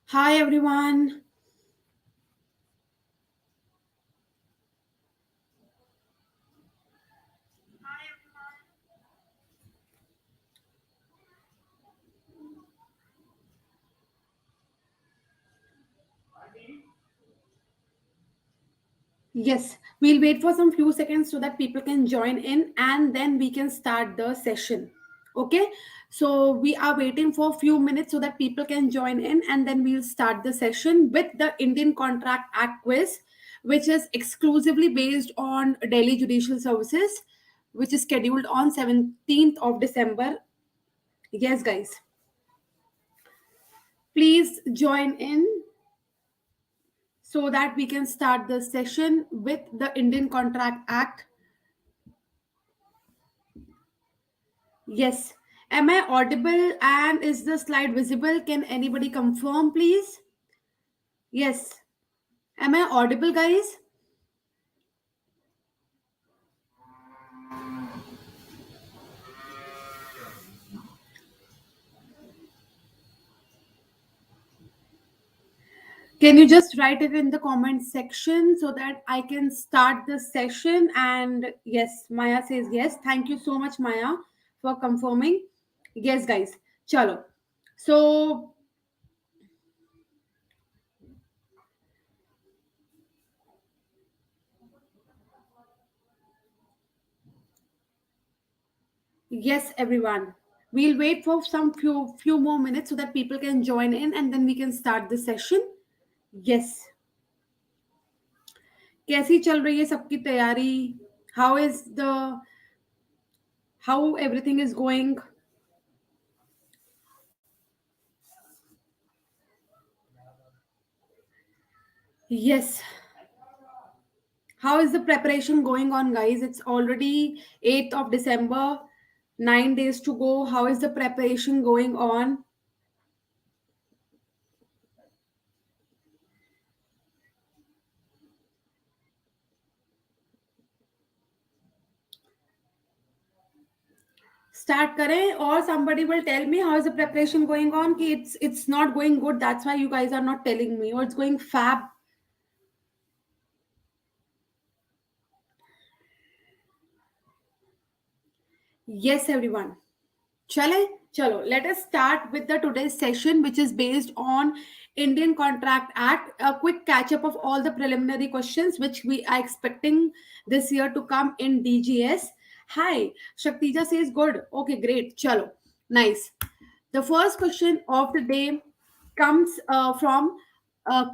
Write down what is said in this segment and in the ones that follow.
Hi everyone. Yes, we'll wait for some few seconds so that people can join in and then we can start the session. Okay? So we are waiting for a few minutes so that people can join in and then we'll start the session with the Indian Contract Act quiz, which is exclusively based on Delhi Judicial Services, which is scheduled on 17th of December. Yes, guys. Please join in so that we can start the session with the Indian Contract Act. Yes. Am I audible and is the slide visible? Can anybody confirm, please? Yes. Am I audible, guys? Can you just write it in the comment section so that I can start the session? And yes, Maya says yes. Thank you so much, Maya, for confirming. Yes, guys. Chalo. So, yes, everyone. We'll wait for some few more minutes so that people can join in and then we can start the session. Yes. कैसी चल रही है सबकी तैयारी? How is the how everything is going? Yes. How is the preparation going on, guys? It's already 8th of December, 9 days to go. How is the preparation going on? Start kare or somebody will tell me how is the preparation going on. Ki it's not going good. That's why you guys are not telling me, or it's going fab. Yes, everyone. Chale, chalo. Let us start with the today's session, which is based on Indian Contract Act. A quick catch up of all the preliminary questions which we are expecting this year to come in DGS. Hi, Shaktija says good. Okay, great. Chalo, nice. The first question of the day comes from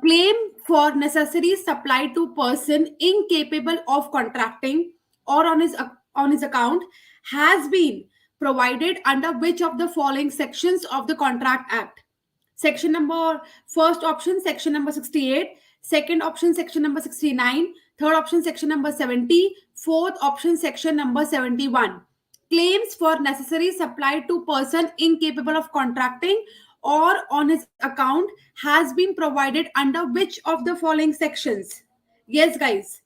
claim for necessaries supplied to person incapable of contracting or on his account has been provided under which of the following sections of the Contract Act? Section number first option, section number 68, second option, section number 69, third option, section number 70, fourth option, section number 71. Claims for necessary supplied to person incapable of contracting or on his account has been provided under which of the following sections? Yes, guys,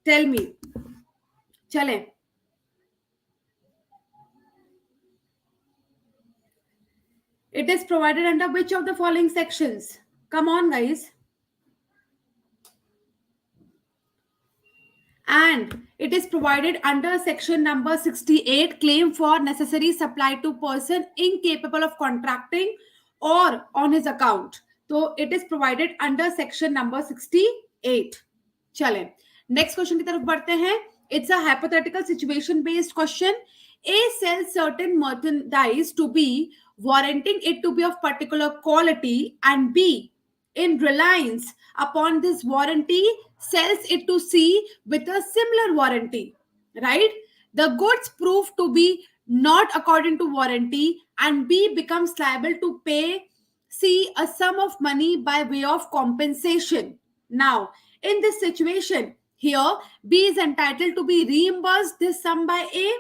tell me. Chale. It is provided under which of the following sections? Come on, guys. And it is provided under section number 68, claim for necessary supply to person incapable of contracting or on his account. So it is provided under section number 68. चलें next question की तरफ बढ़ते हैं. It's a hypothetical situation based question. A sells certain merchandise to B, warranting it to be of particular quality, and B, in reliance upon this warranty, sells it to C with a similar warranty, right? The goods prove to be not according to warranty, and B becomes liable to pay C a sum of money by way of compensation. Now, in this situation, here B is entitled to be reimbursed this sum by A.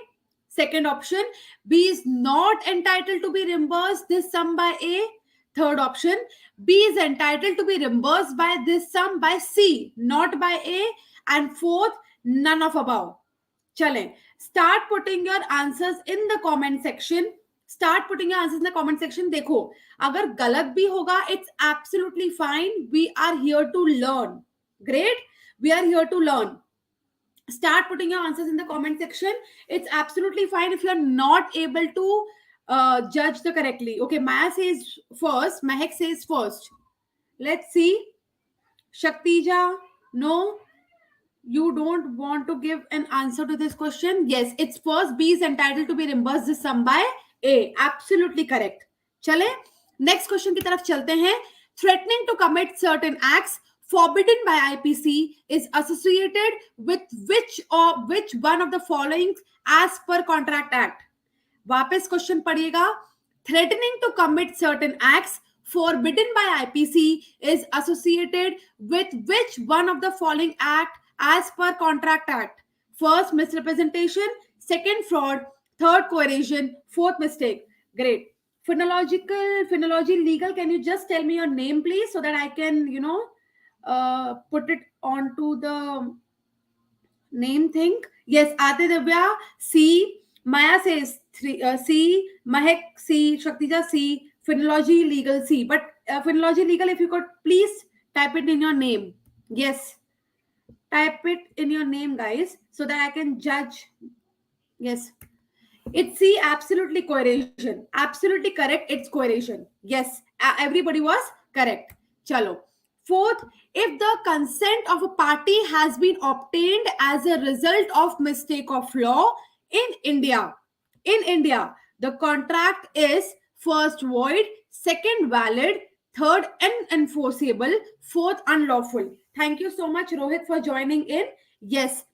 Second option, B is not entitled to be reimbursed this sum by A. Third option, B is entitled to be reimbursed by this sum by C, not by A. And fourth, none of above. Chale, start putting your answers in the comment section. Start putting your answers in the comment section. देखो, अगर गलत भी होगा, it's absolutely fine. We are here to learn. Great. We are here to learn. Start putting your answers in the comment section. It's absolutely fine if you're not able to judge the correctly. Okay, Maya says first, Mehak says first. Let's see. Shaktija, no, you don't want to give an answer to this question. Yes, it's first. B is entitled to be reimbursed this sum by A. Absolutely correct. चले next question की तरफ चलते हैं. Threatening to commit certain acts forbidden by IPC is associated with which one of the following as per Contract Act. वापस question पढ़िएगा. Threatening to commit certain acts forbidden by IPC is associated with which one of the following act as per Contract Act? First, misrepresentation. Second, fraud. Third, coercion. Fourth, mistake. Great. Phonology, legal. Can you just tell me your name, please, so that I can, put it onto the name thing? Yes, Aditya C. Maya says C. Mahek C. Shaktija C. Phonology, legal C. But phonology, legal, if you could please type it in your name. Yes. Type it in your name, guys, so that I can judge. Yes. It's C, absolutely coercion. Absolutely correct. It's coercion. Yes. Everybody was correct. Chalo. Fourth, if the consent of a party has been obtained as a result of mistake of law in India, the contract is first void, second valid, third unenforceable, fourth unlawful. Thank you so much, Rohit, for joining in. Yes.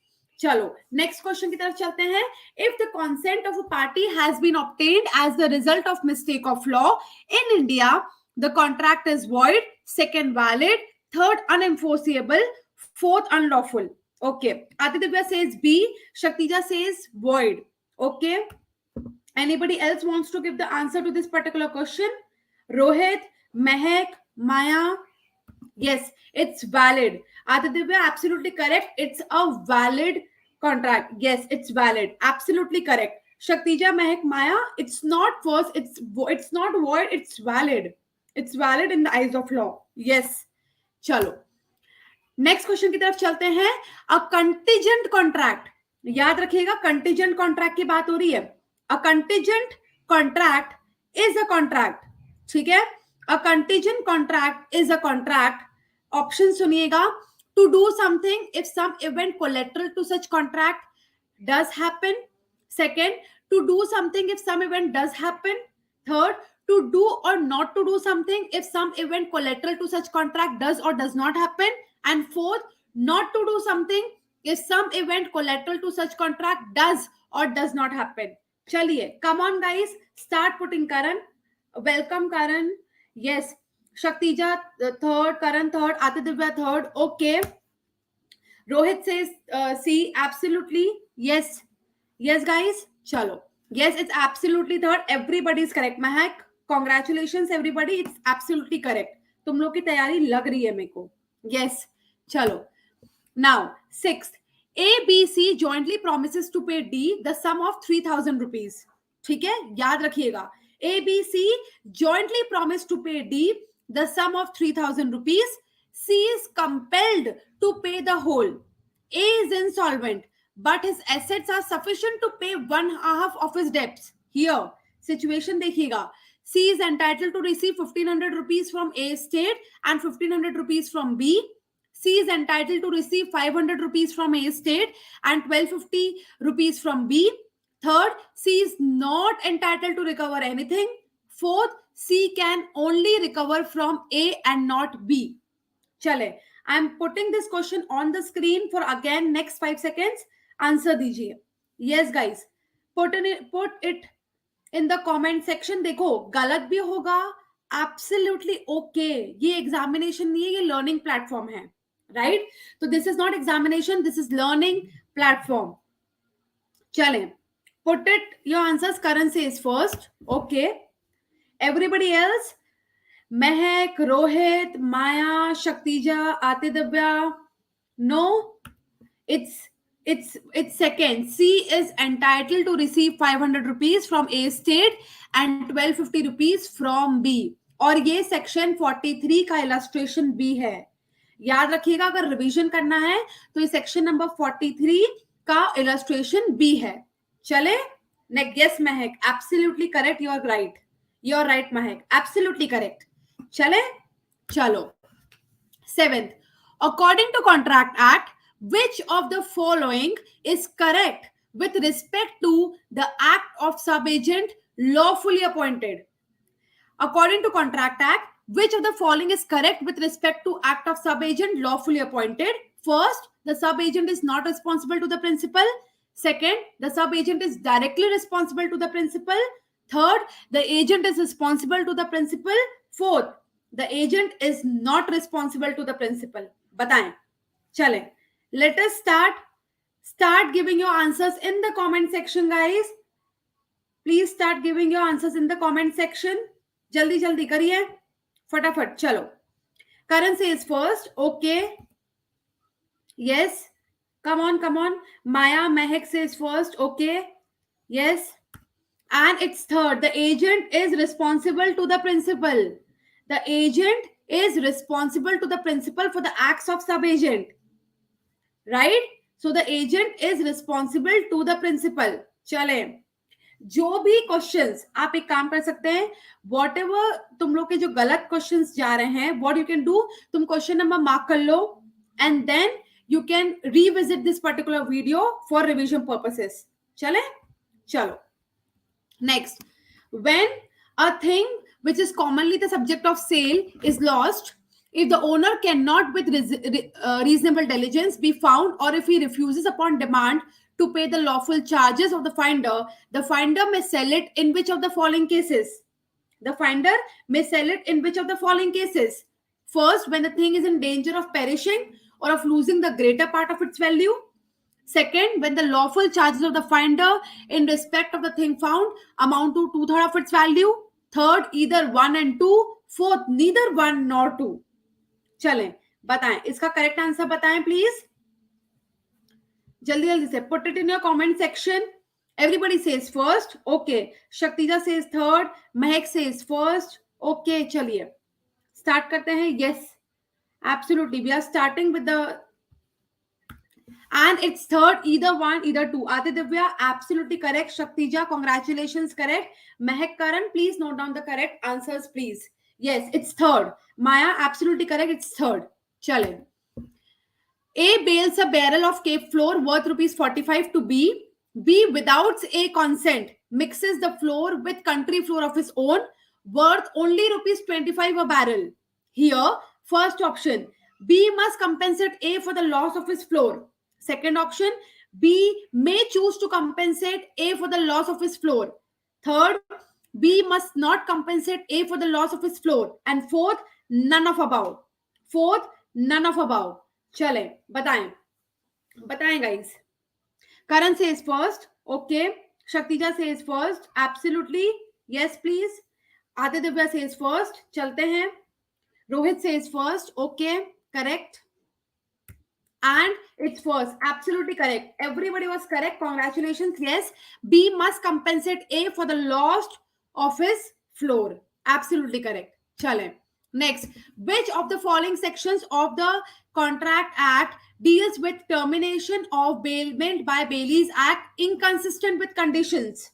चलो next question की तरफ चलते हैं. If the consent of a party has been obtained as the result of mistake of law in India, the contract is void, second valid, third unenforceable, fourth unlawful. Okay, Aditya says B, Shaktija says void. Okay, anybody else wants to give the answer to this particular question? Rohit, Mehak, Maya. Yes, it's valid. Aditya, absolutely correct. It's a valid contract. Yes, it's valid. Absolutely correct. Shaktija, Mehak, Maya, it's not first. It's not void. It's valid. It's valid in the eyes of law. Yes. चलो next question की तरफ चलते हैं. अ contingent contract, याद रखिएगा contingent contract की बात हो रही है. A contingent contract is a contract. ठीक है, a contingent contract is a contract. Option सुनिएगा. To do something if some event collateral to such contract does happen. Second, to do something if some event does happen. Third, to do or not to do something if some event collateral to such contract does or does not happen. And fourth, not to do something if some event collateral to such contract does or does not happen. Chaliye, come on guys, start putting. Karan, welcome Karan. Yes, Shaktija third, Karan third, Atidivya third. Okay, Rohit says C, absolutely. Yes, yes guys, chalo. Yes, it's absolutely third. Everybody is correct. Mahak, congratulations everybody, it's absolutely correct. तुम लोग की तैयारी लग रही है मेरे को. Yes, चलो. Now, sixth, ABC jointly promises to pay D the sum of 3,000 rupees. ठीक है, याद रखिएगा. ABC jointly promised to pay D the sum of 3,000 rupees. C is compelled to pay the whole. A is insolvent, but his assets are sufficient to pay one half of his debts. Here, situation देखिएगा. C is entitled to receive 1,500 rupees from A estate and 1,500 rupees from B. C is entitled to receive 500 rupees from A estate and 1,250 rupees from B. Third, C is not entitled to recover anything. Fourth, C can only recover from A and not B. Chale, I am putting this question on the screen for again next 5 seconds. Answer दीजिए. Yes guys, put it in the comment section. देखो गलत भी होगा, absolutely okay. ये examination नहीं है, ये learning platform है, राइट? तो this is not examination, this is learning platform. चलें, put it your answers. Karan says is first. Okay, everybody else? Mahak, Rohit, Maya, Shaktija, Aditya. No, it's second. C is entitled to receive 500 rupees from A state and 1250 rupees from B. और ये section 43 का illustration B है. याद रखिएगा, अगर revision करना है तो ये सेक्शन नंबर 43 का इलस्ट्रेशन बी है. चले next. Yes Mahak, absolutely correct, you are right Mahak, absolutely correct. चले चलो. 7th, according to Contract Act, which of the following is correct with respect to the act of subagent lawfully appointed? According to Contract Act, which of the following is correct with respect to act of subagent lawfully appointed? First, the subagent is not responsible to the principal. Second, the subagent is directly responsible to the principal. Third, the agent is responsible to the principal. Fourth, the agent is not responsible to the principal. बताएं. चलें. Let us start giving your answers in the comment section, guys. Please start giving your answers in the comment section. जल्दी जल्दी करिए, फटाफट. चलो. Karan says first. Okay. Yes. Come on. Maya Mehak says first. Okay. Yes. And it's third. The agent is responsible to the principal. The agent is responsible to the principal for the acts of subagent. Right? So the agent is responsible to the principal. चले. जो भी questions आप एक काम कर सकते हैं, what ever तुम लोग के जो गलत क्वेश्चंस जा रहे हैं, व्हाट यू कैन डू, तुम क्वेश्चन नंबर मार्क कर लो and then you can revisit this particular video for revision purposes. Chale? Chalo. Next, when a thing which is commonly the subject of sale is lost, if the owner cannot with reasonable diligence be found, or if he refuses upon demand to pay the lawful charges of the finder may sell it in which of the following cases? The finder may sell it in which of the following cases? First, when the thing is in danger of perishing or of losing the greater part of its value. Second, when the lawful charges of the finder in respect of the thing found amount to 2/3 of its value. Third, either 1 and 2. Fourth, neither 1 nor 2. चलें, बताएं इसका correct answer बताएं please. जल्दी जल्दी से put it in your comment section. Everybody says first. Okay. Shaktija says third. Mehak says first. Okay, चलिए start करते हैं. Yes, absolutely. We are starting with the, and it's third, either 1, either 2. Aditya, absolutely correct. Shaktija, congratulations, correct. Mehak, Karan, please note down the correct answers, please. Yes, it's third. Maya, absolutely correct. It's third. Chale. A bails a barrel of Cape flour worth rupees 45 to B. B, without A consent, mixes the flour with country flour of his own worth only rupees 25 a barrel. Here, first option, B must compensate A for the loss of his flour. Second option, B may choose to compensate A for the loss of his flour. Third, B must not compensate A for the loss of his flour. And fourth, none of above. Fourth, none of above. चले बताएं guys. Karan says first. Okay. Shaktija says first. Absolutely. Yes, please. Aditya says first. चलते हैं. Rohit says first. Okay. Correct. And it's first. Absolutely correct. Everybody was correct. Congratulations. Yes. B must compensate A for the loss of his floor. Absolutely correct. Chale. Next, which of the following sections of the Contract Act deals with termination of bailment by Bailey's Act inconsistent with conditions?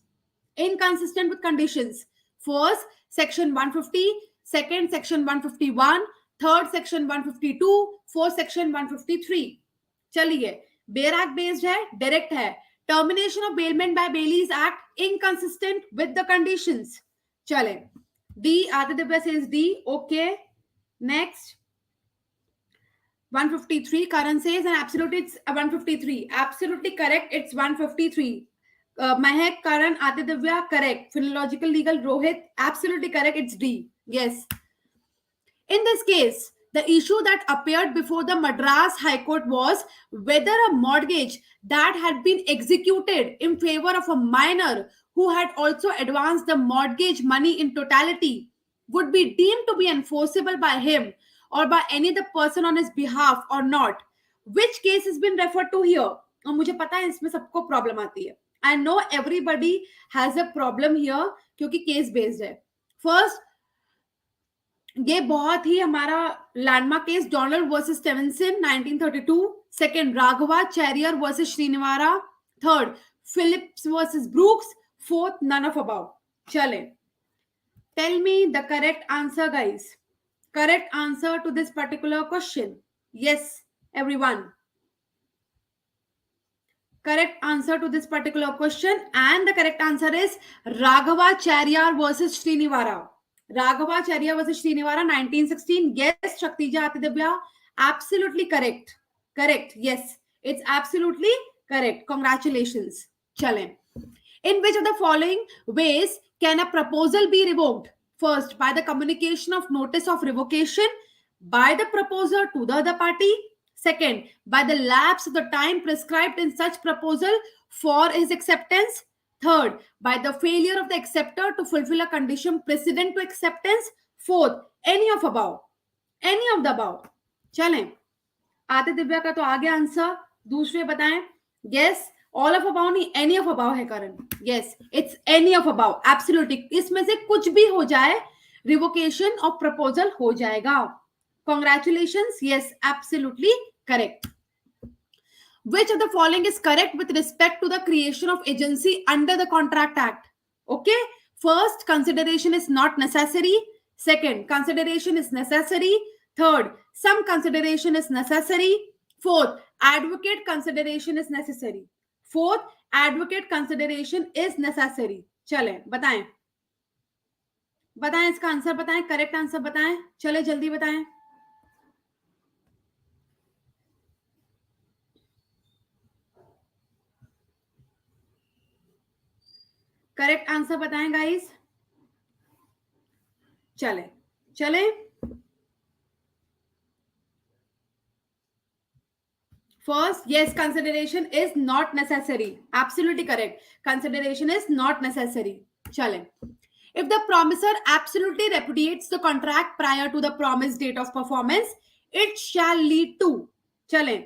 Inconsistent with conditions. First, section 150. Second, section 151. Third, section 152. Fourth, section 153. चलिए, bare act based है, direct है. Termination of bailment by bailee's act inconsistent with the conditions. चले. D, Aditya says D. Okay. Next. 153. Karan says, and absolutely it's 153. Absolutely correct. It's 153. Mahek, Karan, Aditya, correct. Philological legal, Rohit, absolutely correct. It's D. Yes. In this case, the issue that appeared before the Madras High Court was whether a mortgage that had been executed in favor of a minor who had also advanced the mortgage money in totality would be deemed to be enforceable by him or by any other person on his behalf or not. Which case has been referred to here? और मुझे पता है इसमें सबको problem आती है. I know everybody has a problem here क्योंकि case based है. फर्स्ट, ये बहुत ही हमारा landmark case, Donald versus Stevenson 1932. Second, Raghava Chariar versus Srinivasa. Third, Phillips versus Brooks. Fourth, none of above. चले, tell me the correct answer guys. Correct answer to this particular question. Yes, everyone. Correct answer to this particular question, and the correct answer is Raghavacharya versus Srinivara. Raghavacharya versus Srinivara 1916. Yes, Shaktija Atidabhya, absolutely correct. Correct. Yes, it's absolutely correct. Congratulations. Chale. In which of the following ways can a proposal be revoked? First, by the communication of notice of revocation by the proposer to the other party. Second, by the lapse of the time prescribed in such proposal for his acceptance. Third, by the failure of the acceptor to fulfill a condition precedent to acceptance. Fourth, any of above. Any of the above. चलें, आते दिव्या का तो आगे answer, दूसरे बताएं. Yes, all of above नहीं, any of above है Karan. Yes, it's any of above. Absolutely, इसमें से कुछ भी हो जाए, रिवोकेशन ऑफ प्रपोजल हो जाएगा. Congratulations. Yes, absolutely correct. Which of the following is correct with respect to the creation of agency under the Contract Act? Okay. First, consideration is not necessary. Second, consideration is necessary. Third, some consideration is necessary. Fourth, advocate consideration is necessary. Fourth, advocate consideration is necessary. चलें, बताएं. बताएं इसका answer, बताएं correct answer बताएं. चले जल्दी बताएं. Correct answer बताएं गाइस. चले चले. First, yes, consideration is not necessary. Absolutely correct. Consideration is not necessary. Chale. If the promisor absolutely repudiates the contract prior to the promised date of performance, it shall lead to. Chale.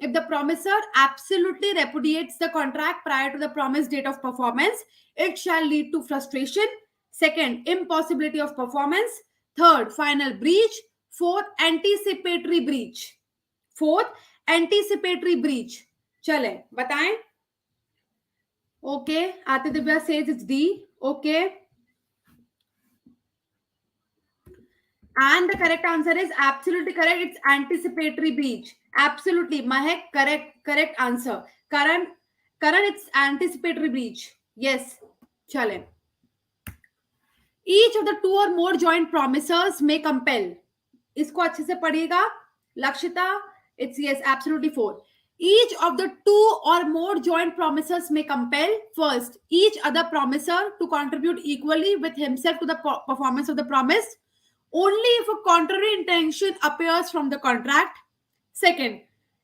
If the promisor absolutely repudiates the contract prior to the promised date of performance, it shall lead to frustration. Second, impossibility of performance. Third, final breach. Fourth, anticipatory breach. Fourth, anticipatory breach. चले बताएं. Okay, Aditya says it's D. Okay, and the correct answer is absolutely correct. It's anticipatory breach. Absolutely Mahak, correct answer. Karan it's anticipatory breach. Yes. चले. Each of the two or more joint प्रोमिसर्स में compel. इसको अच्छे से पढ़िएगा. Lakshita, it's yes, absolutely 4. Each of the two or more joint promisors may compel, first, each other promisor to contribute equally with himself to the performance of the promise only if a contrary intention appears from the contract. Second,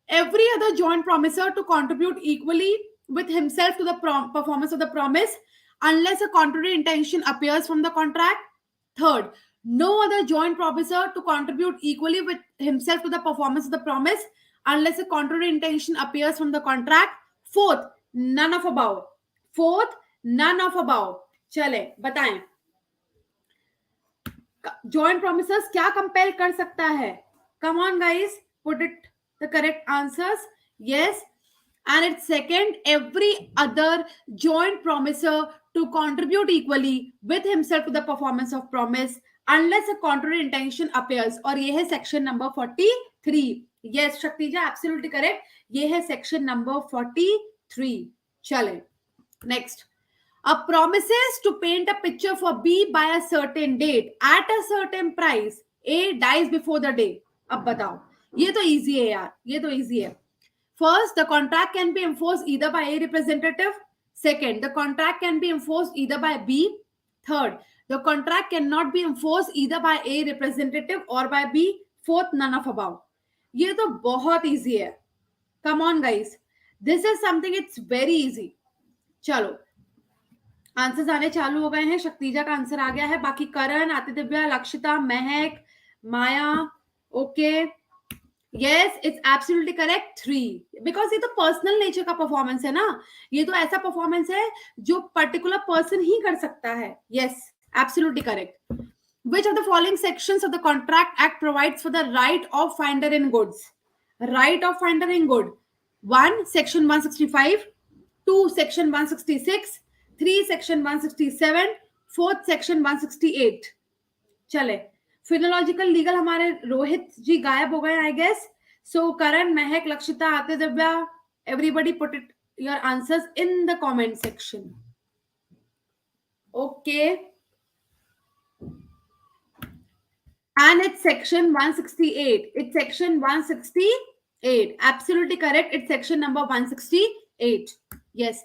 every other joint promisor to contribute equally with himself to the performance of the promise unless a contrary intention appears from the contract. Third, no other joint promisor to contribute equally with himself to the performance of the promise unless a contrary intention appears from the contract. Fourth, none of above. Fourth, none of above. चले बताएं. joint promisors क्या compel कर सकता है? Come on guys, put it the correct answers. Yes. And it's second, every other joint promisor to contribute equally with himself to the performance of promise unless a contrary intention appears. और ये है section number 43. Yes, Shaktija, absolutely correct. ये है section number 43. चले. Next. A promises to paint a picture for B by a certain date at a certain price. A dies before the day. अब बताओ. ये तो easy है यार. ये तो easy है. First, the contract can be enforced either by A representative. Second, the contract can be enforced either by B. Third, the contract cannot be enforced either by A representative or by B. Fourth, none of above. ये तो बहुत easy है. Come on guys. This is something it's very easy. चलो. Answers आने चालू हो गए हैं. शक्तिजा का आंसर आ गया है. बाकी करण, आतिदिव्या, लक्षिता, महक, माया. Okay. Yes, it's absolutely correct. 3 because ये तो पर्सनल नेचर का परफॉर्मेंस है ना, ये तो ऐसा परफॉर्मेंस है जो पर्टिकुलर पर्सन ही कर सकता है. Yes, absolutely correct. Which of the following sections of the Contract Act provides for the right of finder in goods? Right of finder in good. 1. Section 165. 2. Section 166. 3. Section 167. 4th Section 168. चले, फिनोलॉजिकल legal हमारे रोहित जी गायब हो गए I guess. सो करण, महक, लक्षिता, आते Divya, everybody put it your answers in the comment section. Okay, and it's section 168. It's section 168. Absolutely correct. It's section number 168. Yes.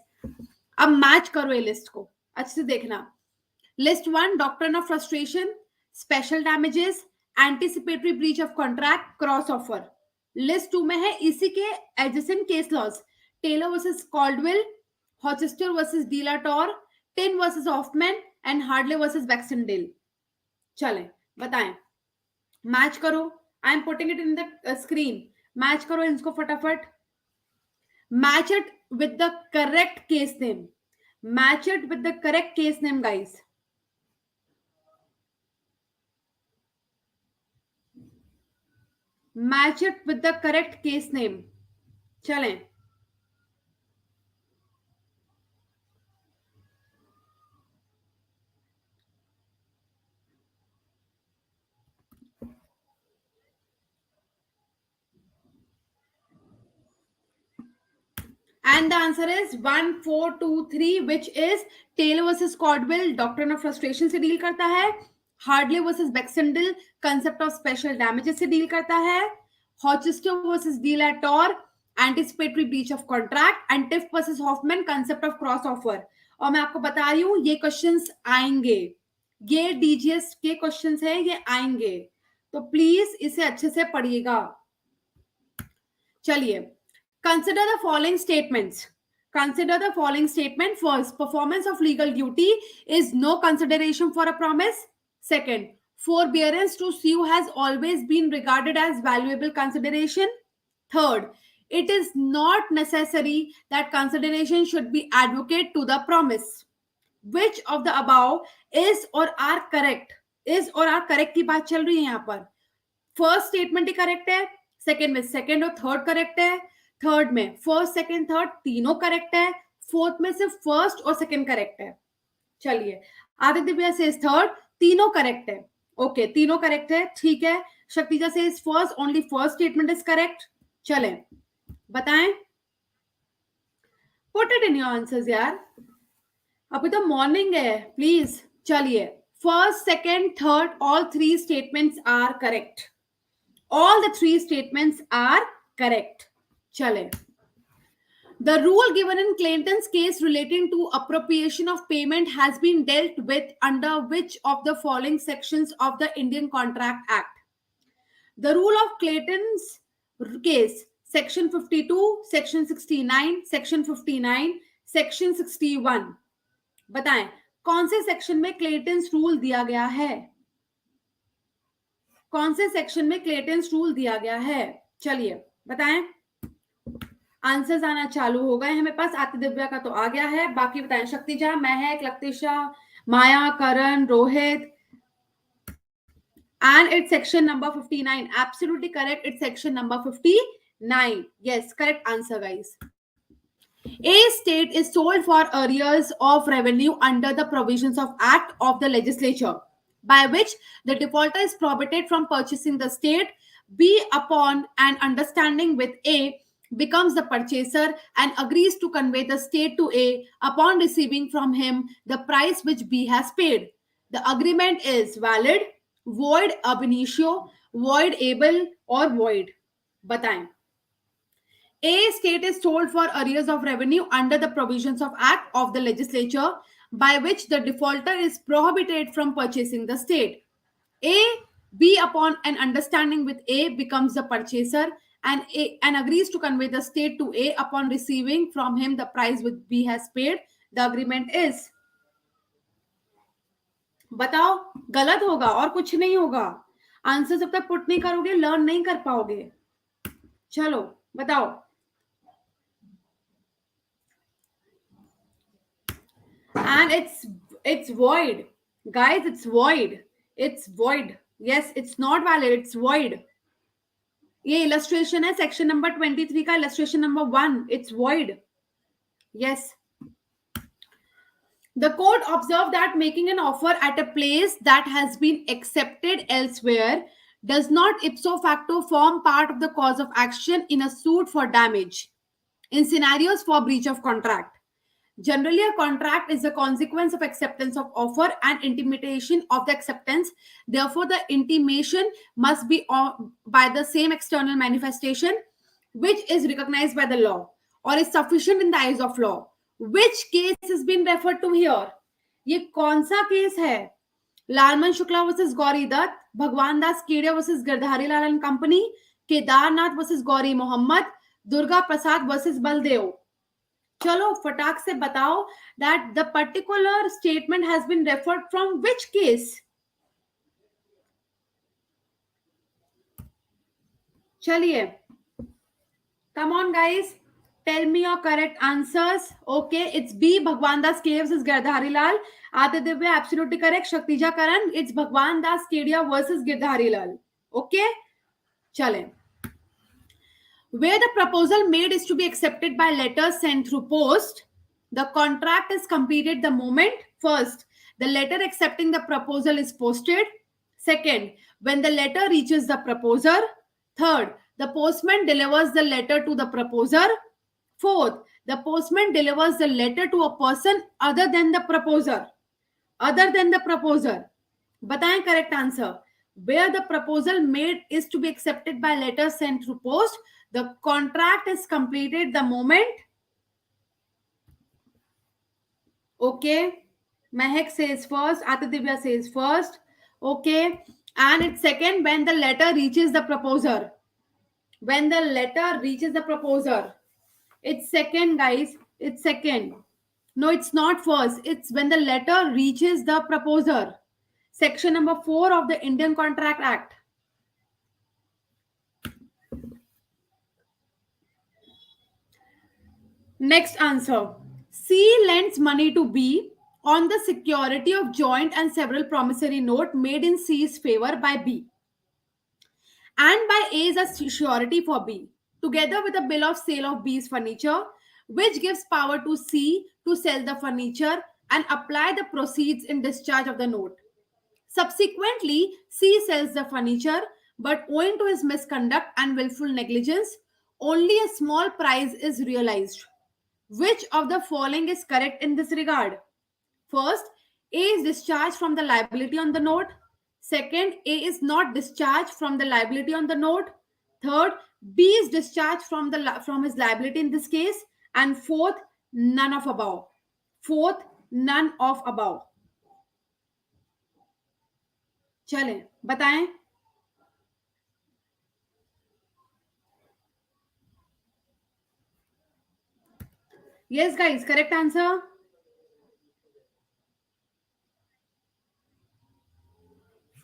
अब match करो ये list को, अच्छे से देखना. List 1, doctrine of frustration, special damages, anticipatory breach of contract, cross offer. List 2 में है इसी के adjacent case laws, Taylor versus Caldwell, Hochster versus De la Tour, Tinn versus Hoffman and Hadley versus Baxendale. चले बताएं, मैच करो. I am putting it in the screen. Match करो इनको फटाफट. Match it with the correct case name. Match it with the correct case name guys. Match it with the correct case name. चलें. And the answer is 1, 4, 2, 3, which is Taylor versus Caldwell, Doctrine of Frustration से deal करता है. Hardley versus Baxendale, Concept of Special Damages से deal करता है. Hochester versus Delator, Anticipatory Breach of Contract, and Tiff versus Hoffman, Concept of Cross Offer. और मैं आपको बता रही हूँ ये क्वेश्चंस आएंगे, ये डीजीएस के क्वेश्चंस हैं, ये आएंगे, तो प्लीज इसे अच्छे से पढ़िएगा. चलिए, consider the following statements. Consider the following statement. First, performance of legal duty is no consideration for a promise. Second, forbearance to sue has always been regarded as valuable consideration. Third, it is not necessary that consideration should be advocate to the promise. Which of the above is or are correct? Is or are correct की बात चल रही है यहाँ पर. First statement ही correct है, second में second और थर्ड करेक्ट है, थर्ड में फर्स्ट सेकंड थर्ड तीनों करेक्ट है, फोर्थ में सिर्फ फर्स्ट और सेकंड करेक्ट है. चलिए, आदित्य दिव्या से थर्ड, तीनों करेक्ट है. ओके, तीनों करेक्ट है, ठीक है. शक्तिजा से first, only first statement is correct. चले बताएं, put it in your answers यार, अभी तो मॉर्निंग है, प्लीज. चलिए, first second third all 3 statements are correct. All the 3 statements are correct. Chale. The rule given in Clayton's case relating to appropriation of payment has been dealt with under which of the following sections of the Indian Contract Act? The rule of Clayton's case, section 52, section 69, section 59, section 61. बताएं, कौन से section में क्लेटन्स rule दिया गया है? कौन से section में क्लेटन्स रूल दिया गया है? चलिए बताएं. आंसर्स आना चालू हो गए हैं मेरे पास. आती दिव्या का तो आ गया है, बाकी बताएं. शक्तिजा, महक, लक्तिशा, माया, करण, Rohit. And it's section number 59. Absolutely correct. It's section number 59. Yes, correct answer, guys. A state is sold for arrears of revenue under the provisions of Act of the Legislature, by which the defaulter is prohibited from purchasing the state. B, upon an understanding with A, becomes the purchaser and agrees to convey the state to A upon receiving from him the price which B has paid. The agreement is valid, void ab initio, void able, or void. बताएं. A state is sold for arrears of revenue under the provisions of Act of the Legislature, by which the defaulter is prohibited from purchasing the state. A, B, upon an understanding with A, becomes the purchaser and agrees to convey the state to A upon receiving from him the price which B has paid. The agreement is. बताओ, गलत होगा और कुछ नहीं होगा. Answer जब तक put नहीं करोगे लर्न नहीं कर पाओगे. चलो बताओ. And it's void, guys. It's void. It's void. Yes, it's not valid. It's void. ये illustration है section number 23 का illustration number 1. It's void. Yes. The court observed that making an offer at a place that has been accepted elsewhere does not ipso facto form part of the cause of action in a suit for damage in scenarios for breach of contract. Generally, a contract is a consequence of acceptance of offer and intimation of the acceptance. Therefore, the intimation must be by the same external manifestation which is recognized by the law or is sufficient in the eyes of law. Which case is being referred to here? ये कौन सा case है? Lalman Shukla versus Gauri Dutt, Bhagwan Das Kedia versus Girdhari Lal and company, Kedarnath versus Gauri Mohammad, Durga Prasad versus Baldev. चलो फटाक से बताओ that the particular statement has been referred from which case? चलिए, come on guys, tell me your correct answers. Okay, it's B, Bhagwan Das Kedia versus Girdhari Lal. Aditya Divya, absolutely correct. Shaktija Karan, it's Bhagwan Das Kedia versus Girdhari Lal. Okay, chale. Where the proposal made is to be accepted by letter sent through post, the contract is completed the moment first the letter accepting the proposal is posted. Second, when the letter reaches the proposer. Third, the postman delivers the letter to the proposer. Fourth, the postman delivers the letter to a person other than the proposer. Other than the proposer. Bataएं correct answer. Where the proposal made is to be accepted by letter sent through post, the contract is completed the moment. Okay. Mehak says first. Atidivya says first. Okay. And it's second when the letter reaches the proposer. When the letter reaches the proposer. It's second, guys. It's second. No, it's not first. It's when the letter reaches the proposer. Section number 4 of the Indian Contract Act. Next answer. C lends money to B on the security of joint and several promissory note made in C's favor by B and by A as a surety for B, together with a bill of sale of B's furniture, which gives power to C to sell the furniture and apply the proceeds in discharge of the note. Subsequently, C sells the furniture, but owing to his misconduct and willful negligence, only a small price is realized. Which of the following is correct in this regard? First, A is discharged from the liability on the note. Second, A is not discharged from the liability on the note. Third, B is discharged from his liability in this case. And fourth, none of above. Fourth, none of above. चलें बताएं. Yes, guys, correct answer.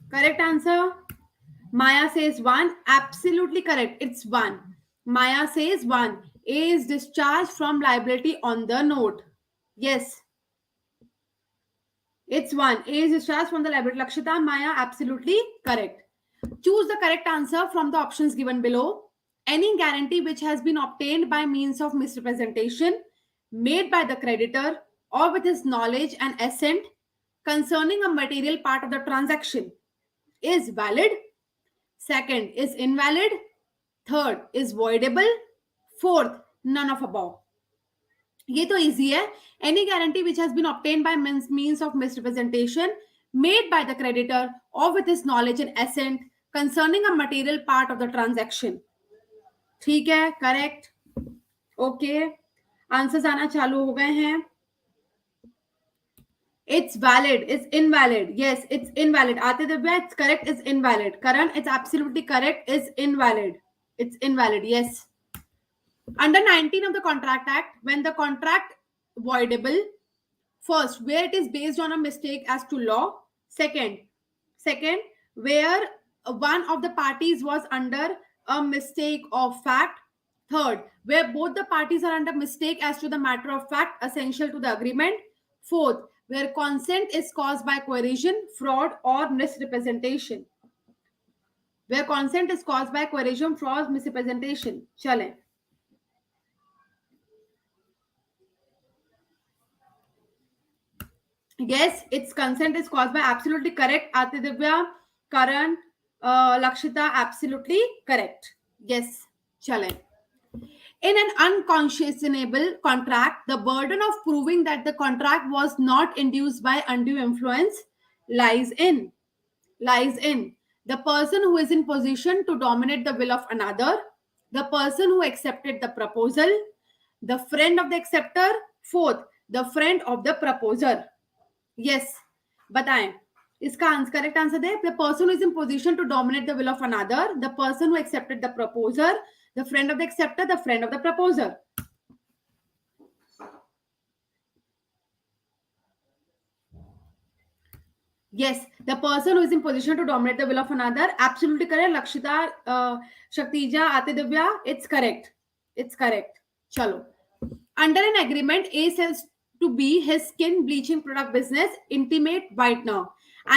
Correct answer. Maya says 1. Absolutely correct. It's 1. Maya says 1. A is discharged from liability on the note. Yes. It's 1. A is discharged from the liability. Lakshita, Maya, absolutely correct. Choose the correct answer from the options given below. Any guarantee which has been obtained by means of misrepresentation made by the creditor or with his knowledge and assent concerning a material part of the transaction is valid. Second is invalid. Third is voidable. Fourth, none of above. ये तो easy है. Any guarantee which has been obtained by means of misrepresentation made by the creditor or with his knowledge and assent concerning a material part of the transaction. ठीक है, correct. Okay. Answers आना चालू हो गए हैं. It's valid. It's invalid. Yes, it's invalid. Atidivya, it's correct. It's invalid. Karan, it's absolutely correct. It's invalid. It's invalid. Yes. Under 19 of the Contract Act, when the contract voidable, first, where it is based on a mistake as to law. Second, where one of the parties was under a mistake of fact. Third, where both the parties are under mistake as to the matter of fact essential to the agreement. Fourth, where consent is caused by coercion, fraud, or misrepresentation. Where consent is caused by coercion, fraud, misrepresentation. Chale. Yes, its consent is caused by absolutely correct. Atidivya, Karan, Lakshita, absolutely correct. Yes, chale. In an unconscionable contract, the burden of proving that the contract was not induced by undue influence lies in lies in the person who is in position to dominate the will of another, the person who accepted the proposal, the friend of the acceptor, fourth, the friend of the proposer. Yes, बताएं इसका correct answer दे the person is in position to dominate the will of another the person who accepted the proposer the friend of the acceptor the friend of the proposer Yes, the person who is in position to dominate the will of another. Absolutely correct. Lakshita, Shaktija, Atidivya, it's correct. It's correct. Chalo. Under an agreement, A sells to B his skin bleaching product business, Intimate Whitener,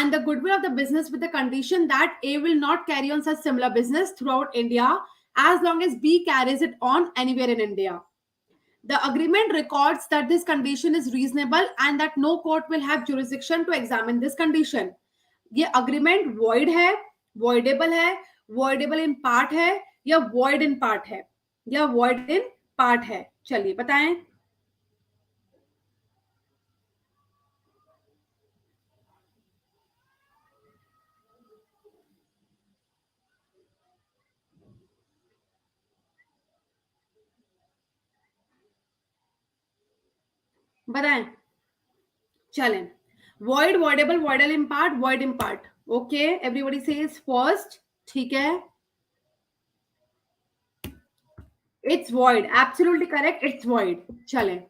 and the goodwill of the business with the condition that A will not carry on such similar business throughout India as long as B carries it on anywhere in India. The agreement records that this condition is reasonable and that no court will have jurisdiction to examine this condition. ये agreement void है, voidable है, voidable in part है या void in part है या void in part है. चलिए बताएं. बताएं. चलें. Void, voidable, voidal in part, void in part. Okay, everybody says first. ठीक है. It's void. Absolutely correct. It's void. चलें.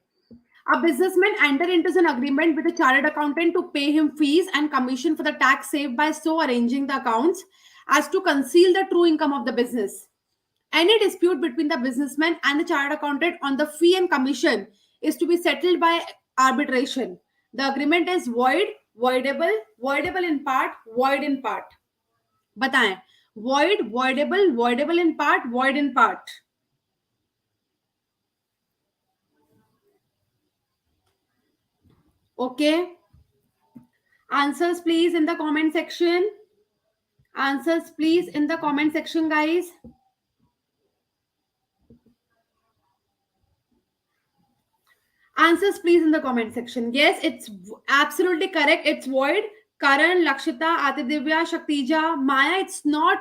A businessman enter into an agreement with a chartered accountant to pay him fees and commission for the tax saved by so arranging the accounts as to conceal the true income of the business. Any dispute between the businessman and the chartered accountant on the fee and commission is to be settled by arbitration. The agreement is void, voidable, voidable in part, void in part. बताएं. Void, voidable, voidable in part, void in part. Okay. Answers please in the comment section. Answers please in the comment section, guys. Answers please in the comment section. Yes, it's absolutely correct. It's void. Karan, Lakshita, Atidivya, Shaktija, Maya, it's not,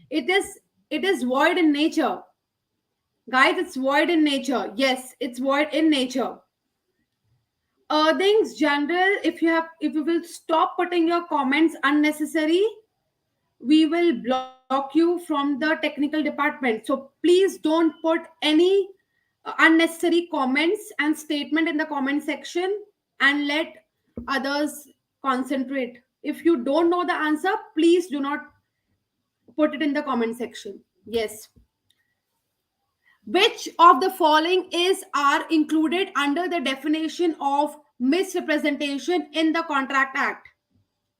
it is void in nature. Guys, it's void in nature. Yes, it's void in nature. Things general, if you will stop putting your comments unnecessary, we will block you from the technical department. So please don't put any unnecessary comments and statement in the comment section and let others concentrate. If you don't know the answer, please do not put it in the comment section. Yes. Which of the following is are included under the definition of misrepresentation in the Contract Act?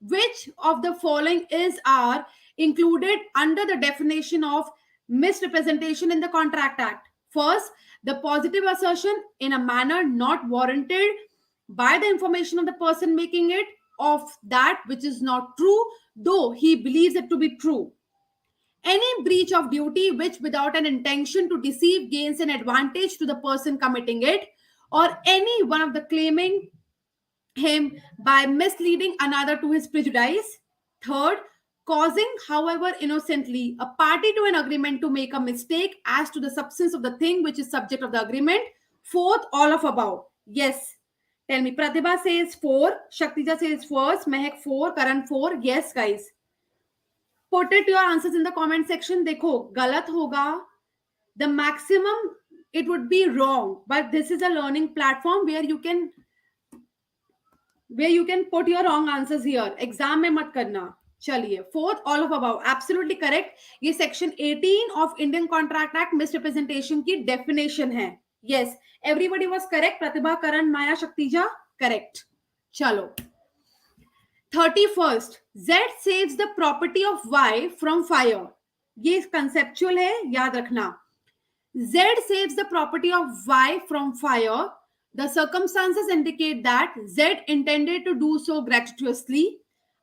Which of the following is are included under the definition of misrepresentation in the Contract Act? First, the positive assertion in a manner not warranted by the information of the person making it of that which is not true, though he believes it to be true. Any breach of duty which, without an intention to deceive, gains an advantage to the person committing it, or any one of the claiming him by misleading another to his prejudice. Third, causing, however innocently, a party to an agreement to make a mistake as to the substance of the thing which is subject of the agreement. Fourth, all of above. Yes. Tell me. Pratibha says 4. Shaktija says first. Mehak 4. Karan 4. Yes, guys. Put it your answers in the comment section. Dekho, galat hoga. The maximum, it would be wrong. But this is a learning platform where you can put your wrong answers here. Exam mein mat karna. चलिए, fourth all of above absolutely correct. ये section 18 of Indian contract act misrepresentation की definition है. Yes, everybody was correct. Pratibha, Karan, Maya, Shaktija correct. चलो, 31st, Z saves the property of Y from fire. ये conceptual है, याद रखना. Z saves the property of Y from fire. The circumstances indicate that Z intended to do so gratuitously.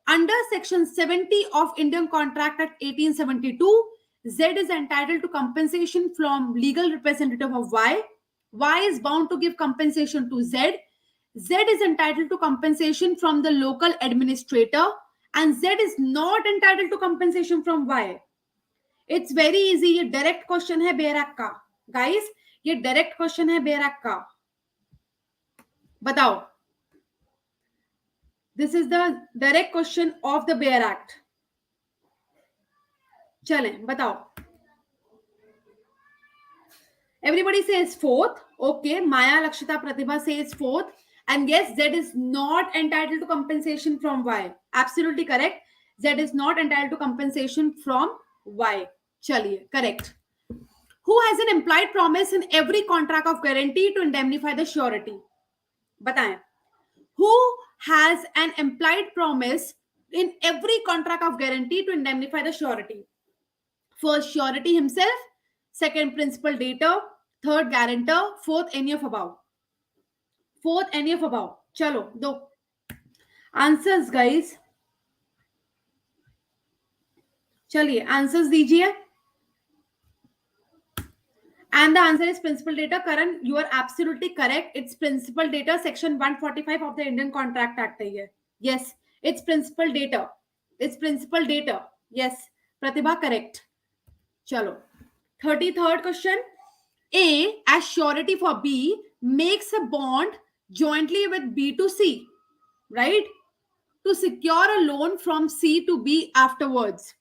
Under Section 70 of Indian Contract Act 1872, Z is entitled to compensation from legal representative of Y. Y is bound to give compensation to Z. Z is entitled to compensation from the local administrator, and Z is not entitled to compensation from Y. It's very easy. ये direct question है बेरक का. Guys, ये direct question है बेरक का. बताओ. This is the direct question of the Bear Act. चलें, बताओ. Everybody says fourth. Okay, Maya, Lakshita, Pratibha says fourth. And yes, Z is not entitled to compensation from Y. Absolutely correct. Z is not entitled to compensation from Y. Chaliye, correct. Who has an implied promise in every contract of guarantee to indemnify the surety? बताएं. Who has an implied promise in every contract of guarantee to indemnify the surety? First, surety himself. Second, principal debtor. Third, guarantor. Fourth, any of above. Fourth, any of above. Chalo, do. Answers, guys. चलिए, answers दीजिए. And the answer is principal debtor. Karan, you are absolutely correct. It's principal debtor, section 145 of the Indian Contract Act. Yes, it's principal debtor. It's principal debtor. Yes, Pratibha, correct. Chalo. 33rd question. A, as surety for B, makes a bond jointly with B to C, right? To secure a loan from C to B afterwards.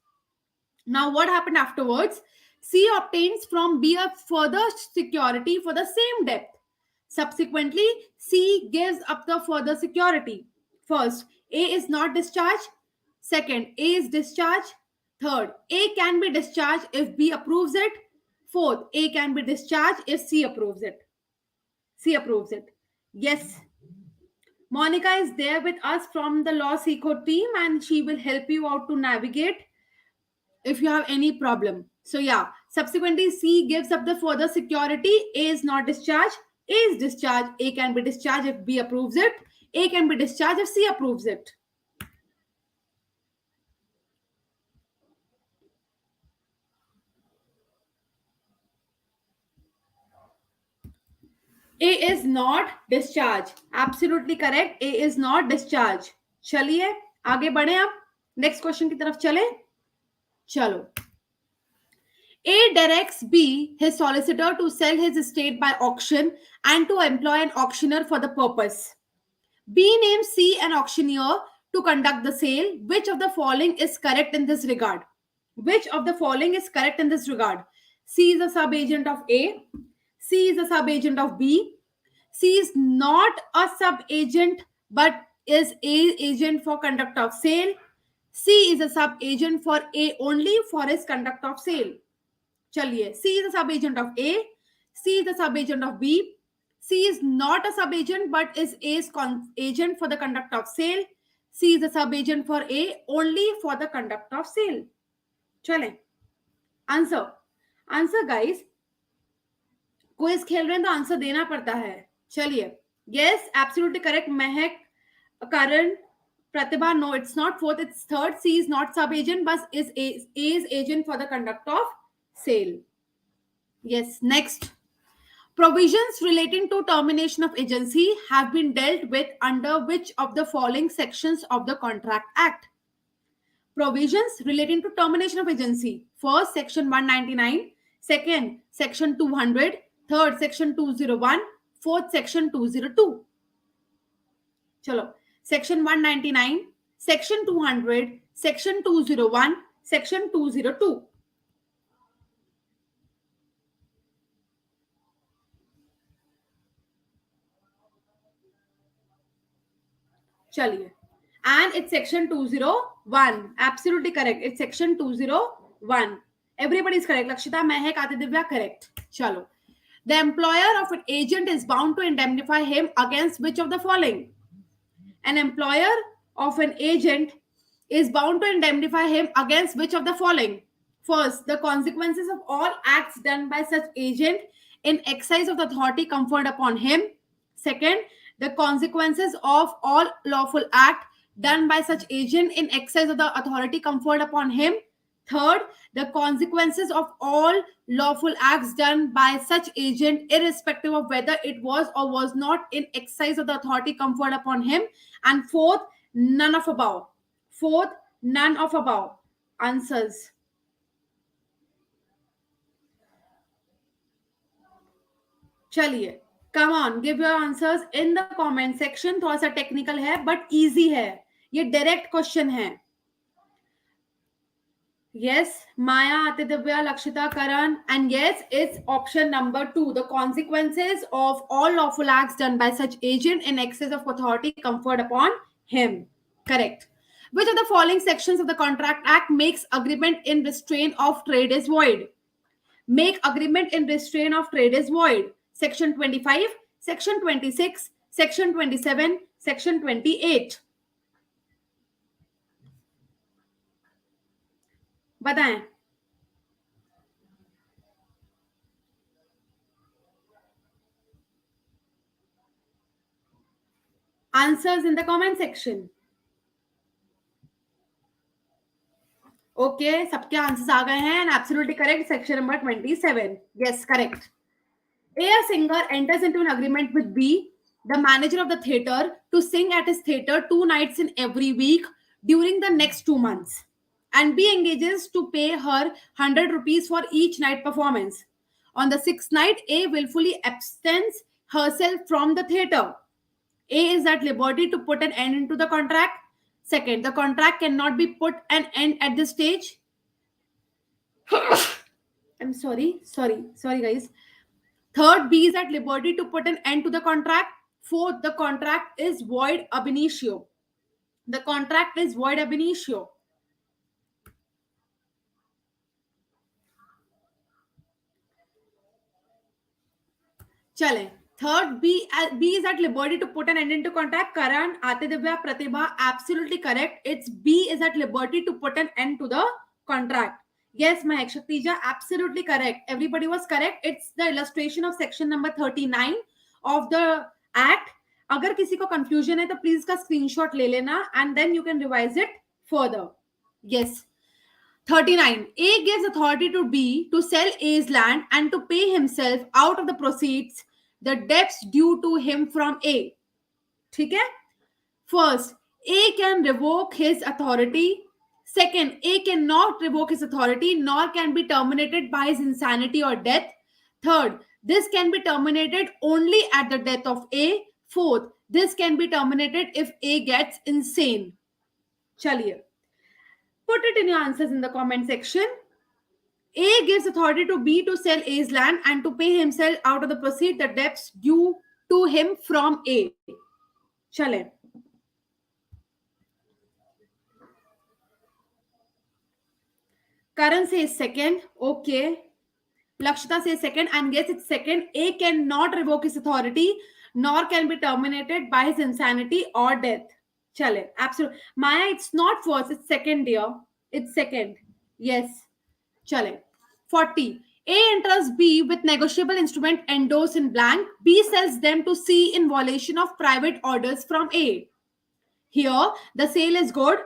Now, what happened afterwards? C obtains from B a further security for the same debt. Subsequently, C gives up the further security. First, A is not discharged. Second, A is discharged. Third, A can be discharged if B approves it. Fourth, A can be discharged if C approves it. C approves it. Yes. Monica is there with us from the Law Seco team, and she will help you out to navigate if you have any problem. So yeah, subsequently C gives up the further security. A is not discharged. A is discharged. A can be discharged if B approves it. A can be discharged if C approves it. A is not discharged. Absolutely correct. A is not discharged. चलिए आगे बढ़े अब next question की तरफ चले. चलो. A directs B, his solicitor, to sell his estate by auction and to employ an auctioneer for the purpose. B names C an auctioneer to conduct the sale. Which of the following is correct in this regard? Which of the following is correct in this regard? C is a sub-agent of A. C is a sub-agent of B. C is not a sub-agent but is A agent for conduct of sale. C is a sub-agent for A only for his conduct of sale. चलिए, C is a sub-agent of A. C is a sub-agent of B. C is not a sub-agent but is A's agent for the conduct of sale. C is a sub-agent for A only for the conduct of sale. चलें. Answer guys, quiz खेल रहे हैं तो answer देना पड़ता है. चलिए. Yes, absolutely correct. Mahak, Karan, Pratibha, no, it's not fourth, it's third. C is not sub-agent but is A's agent for the conduct of sale. Yes, next. Provisions relating to termination of agency have been dealt with under which of the following sections of the Contract Act? Provisions relating to termination of agency. First, section 199. Second, section 200. Third, section 201. Fourth, section 202. Chalo. Section 199, section 200, section 201, section 202. चलिए, And it's section 201. Absolutely correct. It's section 201. Everybody is correct. Lakshita, Mehak, Aditya, correct. Chalo. The employer of an agent is bound to indemnify him against which of the following? An employer of an agent is bound to indemnify him against which of the following? First, the consequences of all acts done by such agent in exercise of the authority conferred upon him. Second, the consequences of all lawful act done by such agent in exercise of the authority conferred upon him. Third, the consequences of all lawful acts done by such agent, irrespective of whether it was or was not in exercise of the authority conferred upon him. And fourth, none of above. Fourth, none of above. Answers. चलिए, come on, give your answers in the comment section. थोड़ा सा technical है but easy है. ये direct question है. Yes, Maya, Atidivya, Lakshita, Karan, and yes, it's option number 2. The consequences of all lawful acts done by such agent in excess of authority conferred upon him. Correct. Which of the following sections of the Contract Act makes agreement in restraint of trade is void? Make agreement in restraint of trade is void. Section 25, Section 26, Section 27, Section 28. बताएं. Answers in the comment section. Okay, सबके answers आ गए हैं and absolutely correct. Section number 27. Yes, correct. A singer enters into an agreement with B, the manager of the theater, to sing at his theater 2 nights in every week during the next 2 months. And B engages to pay her 100 rupees for each night performance. On the 6th night, A willfully absents herself from the theater. A is at liberty to put an end into the contract. Second, the contract cannot be put an end at this stage. I'm sorry, guys. Third, B is at liberty to put an end to the contract. Fourth, the contract is void ab initio. The contract is void ab initio. Chale. Third, B is at liberty to put an end into contract. Karan, Atidivya, Pratibha, absolutely correct. It's B is at liberty to put an end to the contract. Yes, Mahek Shaktija, absolutely correct. Everybody was correct. It's the illustration of section number 39 of the act. अगर किसी को confusion है तो please का screenshot ले लेना and then you can revise it further. Yes. 39. A gives authority to B to sell A's land and to pay himself out of the proceeds the debts due to him from A. ठीक है? First, A can revoke his authority. Second, A cannot revoke his authority nor can be terminated by his insanity or death. Third, this can be terminated only at the death of A. Fourth, this can be terminated if A gets insane. Chaliye. Put it in your answers in the comment section. A gives authority to B to sell A's land and to pay himself out of the proceeds the debts due to him from A. Chale. Karan says second. Okay. Lakshita says second, and yes, it's second. A cannot revoke his authority nor can be terminated by his insanity or death. Chale. Absolutely. Maya, it's not first, it's second, dear. It's second. Yes. Chale. 40. A enters B with negotiable instrument endorsed in blank. B sells them to C in violation of private orders from A. Here, the sale is good,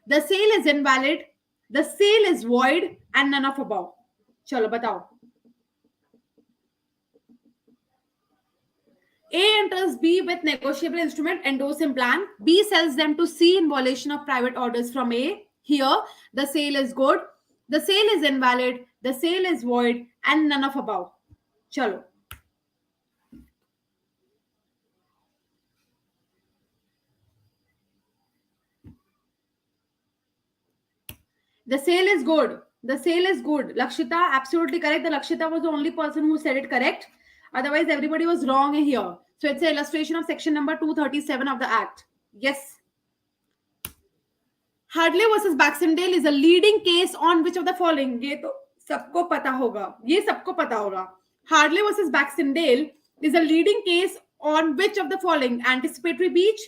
the sale is invalid, the sale is void, and none of above. Chalo, batao. A enters B with negotiable instrument endorsed in blank. B sells them to C in violation of private orders from A. Here, the sale is good, the sale is invalid, the sale is void, and none of above. Chalo. The sale is good. The sale is good. Lakshita, absolutely correct. The Lakshita was the only person who said it correct. Otherwise, everybody was wrong here. So it's an illustration of section number 237 of the Act. Yes. Hadley versus Baxendale is a leading case on which of the following. ये तो सबको पता होगा, ये सबको पता होगा. Hadley versus Baxendale is a leading case on which of the following: anticipatory breach,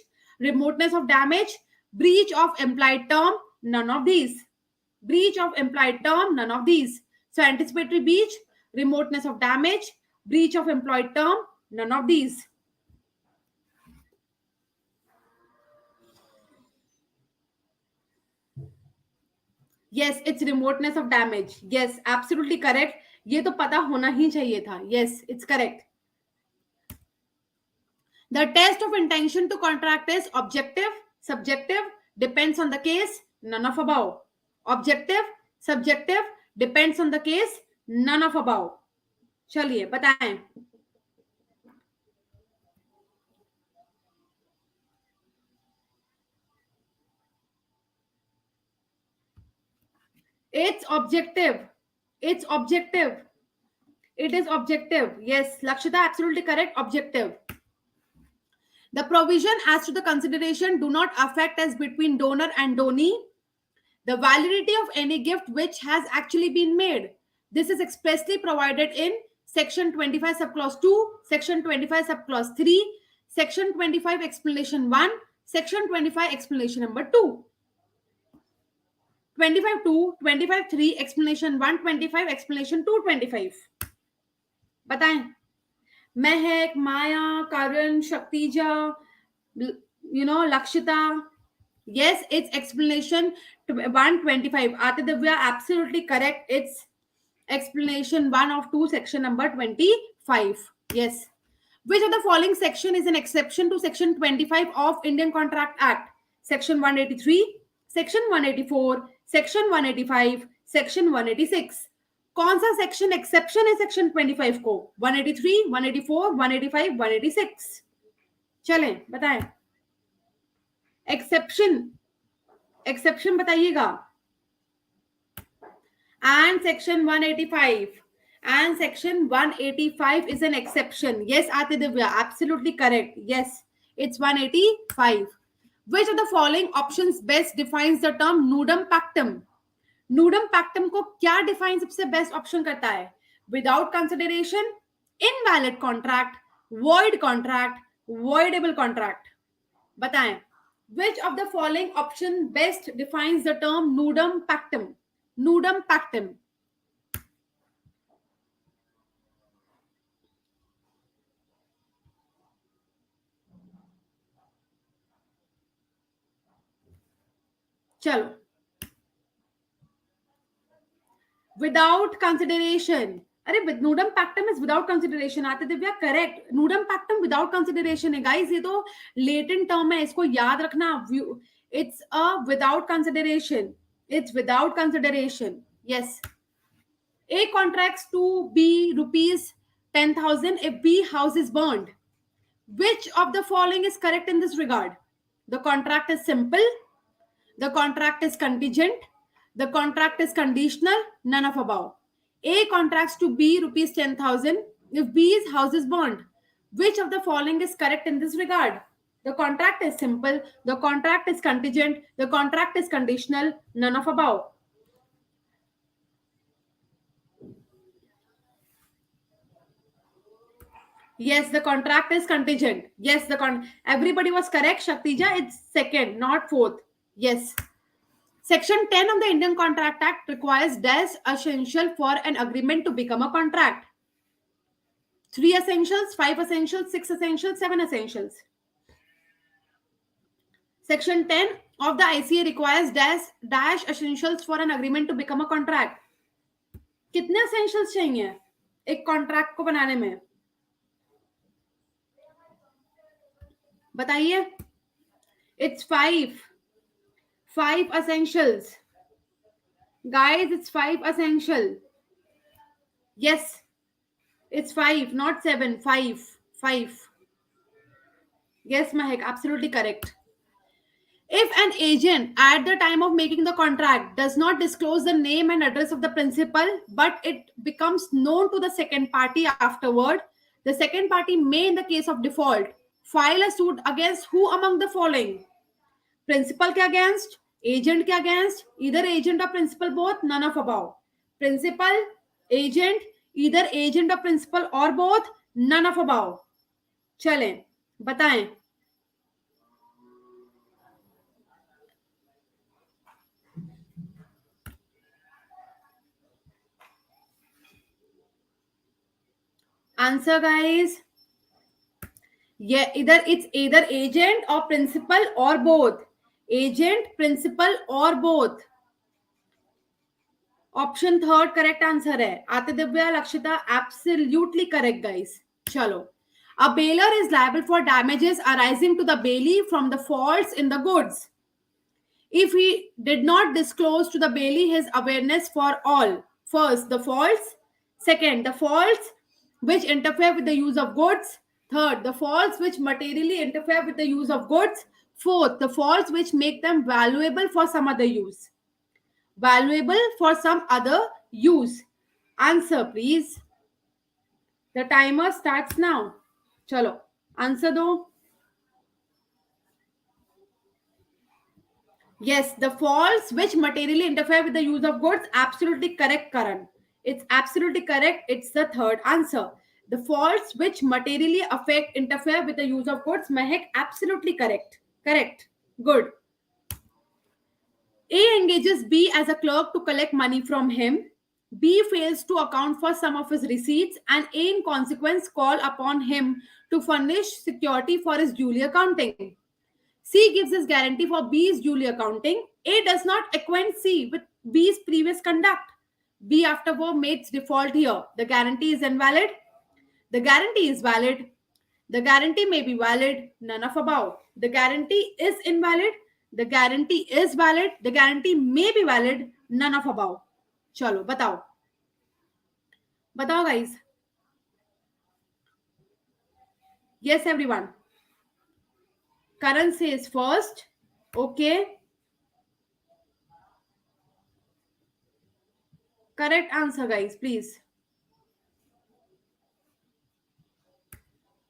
remoteness of damage, breach of implied term, none of these. Breach of implied term, none of these. So anticipatory breach, remoteness of damage, breach of implied term, none of these. Yes, it's remoteness of damage. Yes, absolutely correct. ये तो पता होना ही चाहिए था. Yes, it's correct. The test of intention to contract is objective, subjective, depends on the case, none of above. Objective, subjective, depends on the case, none of above. चलिए बताएं. It's objective. It's objective. It is objective. Yes, Lakshita, absolutely correct. Objective. The provision as to the consideration do not affect as between donor and donee the validity of any gift which has actually been made. This is expressly provided in Section 25 subclause 2, Section 25 subclause 3, Section 25 explanation 1, Section 25 explanation number 2. 25 2, 25 3, explanation 1, 25 explanation 2, 25. बताएं. महक, माया, करण, शक्तिजा, Lakshita. Yes, it's explanation 125. Ati Divya, absolutely correct. It's explanation 1 of 2, section number 25. Yes. Which of the following section is an exception to section 25 of Indian Contract Act? Section 183, section 184, section 185, section 186. कौन सा section exception है section 25 को? 183, 184, 185, 186. चलें बताएं. Exception बताइएगा. And section 185 and section 185 is an exception. Yes, Ati Divya, absolutely correct. Yes, it's 185. Which of the following options best defines the term nudum pactum? नूडम पैक्टम को क्या define सबसे बेस्ट ऑप्शन करता है? Without consideration, invalid contract, void contract, voidable contract. बताएं. Which of the following option best defines the term nudum pactum? Nudum pactum. चलो. Without consideration. अरे nudum pactum is without consideration. Aditya correct. Nudum pactum without consideration है guys. ये तो latent term है, इसको याद रखना. It's a without consideration. It's without consideration. Yes. A contracts to B rupees 10,000 if B house is burned. Which of the following is correct in this regard? The contract is simple. The contract is contingent. The contract is conditional, none of above. A contracts to B rupees 10,000 if B's house is burned. Which of the following is correct in this regard? The contract is simple, the contract is contingent, the contract is conditional, none of above. Yes, the contract is contingent. Yes, everybody was correct. Shaktija, it's second, not fourth. Yes. Section 10 of the Indian Contract Act requires dash essential for an agreement to become a contract. 3 essentials, 5 essentials, 6 essentials, 7 essentials. Section 10 of the ICA requires dash essentials for an agreement to become a contract. कितने essentials चाहिए एक contract को बनाने में? बताइए. It's 5 essentials. Guys, it's 5 essential. Yes, it's 5, not 7. 5. Yes, Mahek, absolutely correct. If an agent at the time of making the contract does not disclose the name and address of the principal, but it becomes known to the second party afterward, the second party may, in the case of default, file a suit against who among the following? Principal के against, agent के against इधर agent और principal both, none of above. Principal, agent, इधर agent और principal और both, none of above. चलें, बताएं. Answer guys. ये इधर इट्स इधर एजेंट और प्रिंसिपल और बोथ. एजेंट, प्रिंसिपल और both. Option third correct answer है. आते Divya, Lakshita, absolutely correct guys. चलो. A bailer is liable for damages arising to the bailee from the faults in the goods if he did not disclose to the bailee his awareness for all. First, the faults. Second, the faults which interfere with the use of goods. Third, the faults which materially interfere with the use of goods. Fourth, the faults which make them valuable for some other use. Valuable for some other use. Answer, please. The timer starts now. Chalo, answer do. Yes, the faults which materially interfere with the use of goods. Absolutely correct, Karan. It's absolutely correct. It's the third answer. The faults which materially interfere with the use of goods. Mehak, absolutely correct. Correct. Good. A engages B as a clerk to collect money from him. B fails to account for some of his receipts, and A, in consequence, call upon him to furnish security for his duly accounting. C gives his guarantee for B's duly accounting. A does not acquaint C with B's previous conduct. B afterward makes default here. The guarantee is invalid. The guarantee is valid. The guarantee may be valid. None of above. The guarantee is invalid. The guarantee is valid. The guarantee may be valid. None of above. चलो बताओ. बताओ guys. Yes, everyone. Karan says first. Okay. Correct answer, guys, please.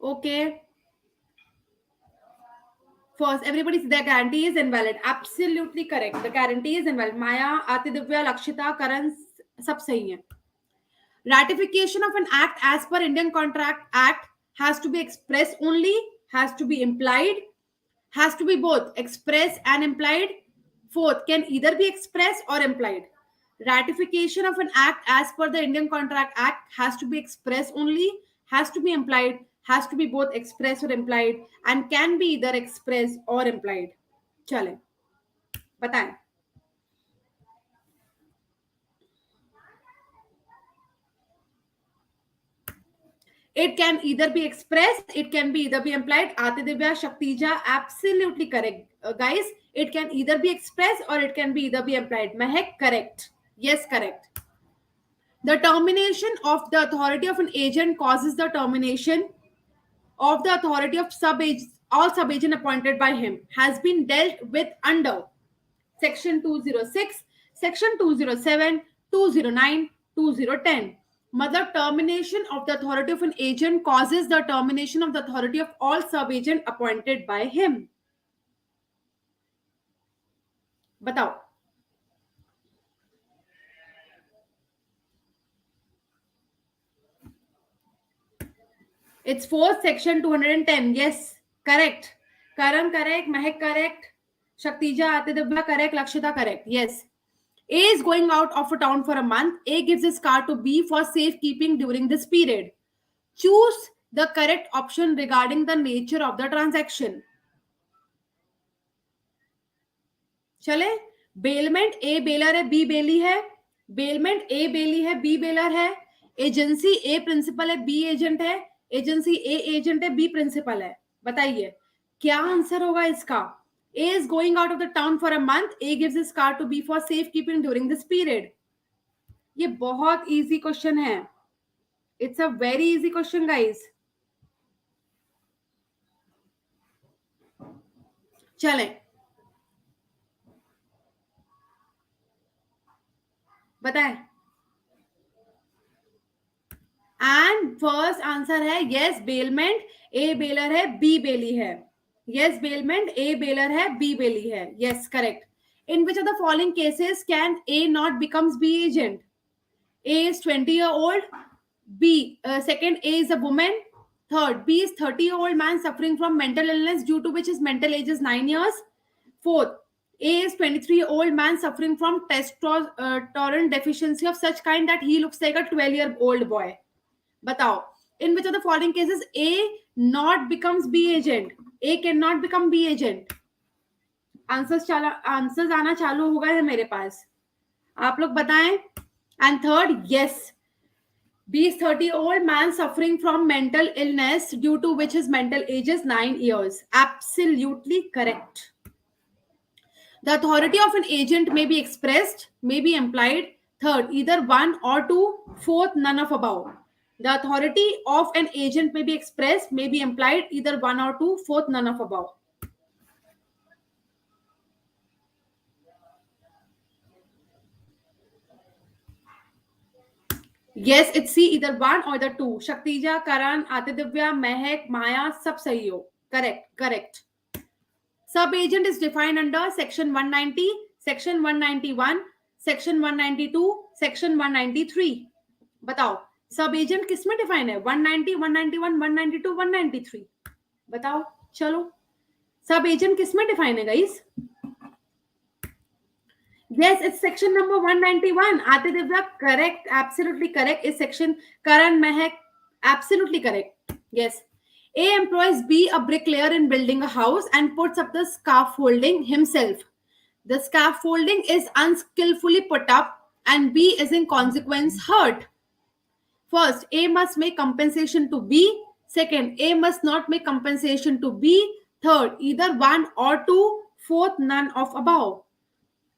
Okay. First, everybody's the guarantee is invalid. Absolutely correct. The guarantee is invalid. Maya, Ati Divya, Lakshita, Karan, sab sahi hai. Ratification of an act as per Indian Contract Act has to be express only, has to be implied, has to be both express and implied. Fourth, can either be express or implied. Ratification of an act as per the Indian Contract Act has to be express only, has to be implied, has to be both express or implied, and can be either express or implied. चलें, बताएं. It can either be expressed, it can be either be implied. Ati Divya, Shaktija, absolutely correct. Guys, it can either be expressed or it can be either be implied. Mehak, correct. Yes, correct. The termination of the authority of an agent causes the termination of the authority of all sub-agent appointed by him has been dealt with under Section 206, Section 207, 209, 2010. मतलब termination of the authority of an agent causes the termination of the authority of all sub-agent appointed by him. बताओ. It's 4th Section 210. Yes, correct. Karan correct, Mehak correct, Shaktija, Atidibba correct, Lakshita correct. Yes. A is going out of a town for a month. A gives his car to B for safekeeping during this period. Choose the correct option regarding the nature of the transaction. चले. Bailment ए baler है, B बेली है. Bailment ए बेली है, B baler है. Agency A principal है, B agent है. Agency A agent है, B principal है. बताइए क्या आंसर होगा इसका. A is going out of the town for a month. A gives his car to B for safekeeping during this period. ये बहुत easy question है. It's a very easy question, guys. चलें. बताएं. And first answer है yes, bailment. A baler है, B बेली है. Yes, bailment. A baler है, B बेली है. Yes, correct. In which of the following cases can A not becomes B agent? A is 20-year-old. Second, A is a woman. Third, B is 30-year-old man suffering from mental illness due to which his mental age is 9 years. Fourth, A is 23-year-old man suffering from testosterone deficiency of such kind that he looks like a 12-year-old boy. Batao, in which of the following cases A not becomes B agent? A cannot become B agent. Answers आना चालू होगा है मेरे पास, आप लोग बताएं. And third, yes, B is 30-year-old man suffering from mental illness due to which his mental age is 9 years. Absolutely correct. The authority of an agent may be expressed, may be implied. Third, either one or two. Fourth, none of above. The authority of an agent may be expressed, may be implied, either one or two. Fourth, none of above. Yes, it's C, either one or the two. Shaktija, Karan, Atidivya, Mehak, Maya, sab sahi ho. Correct. Sub-agent is defined under Section 190, Section 191, Section 192, Section 193. बताओ, सब-agent किस में define है? 190, 191, 192, 193. बताओ, चलो. Sub-agent किस में define है, guys? Yes, it's section number 191. Atidivya, correct. Absolutely correct. Is section Karan, Mehak, absolutely correct. Yes. A employs B, a bricklayer, in building a house and puts up the scaffolding himself. The scaffolding is unskillfully put up and B is in consequence hurt. First, A must make compensation to B. Second, A must not make compensation to B. Third, either one or two. Fourth, none of above.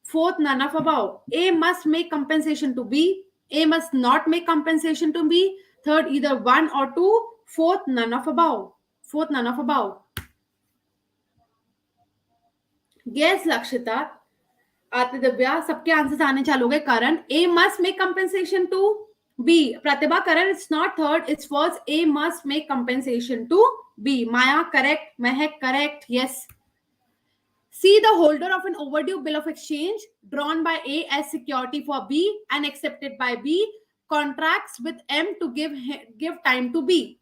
Fourth, none of above. A must make compensation to B. A must not make compensation to B. Third, either one or two. Fourth, none of above. Fourth, none of above. Yes, Lakshita. Atidivya, सबके answers आने चालू हो गए. Karan, A must make compensation to B. Pratibha, Karan, it's not third, it's first. A must make compensation to B. Maya, correct. Mehak, correct. Yes. C, the holder of an overdue bill of exchange drawn by A as security for B and accepted by B contracts with M to give time to B.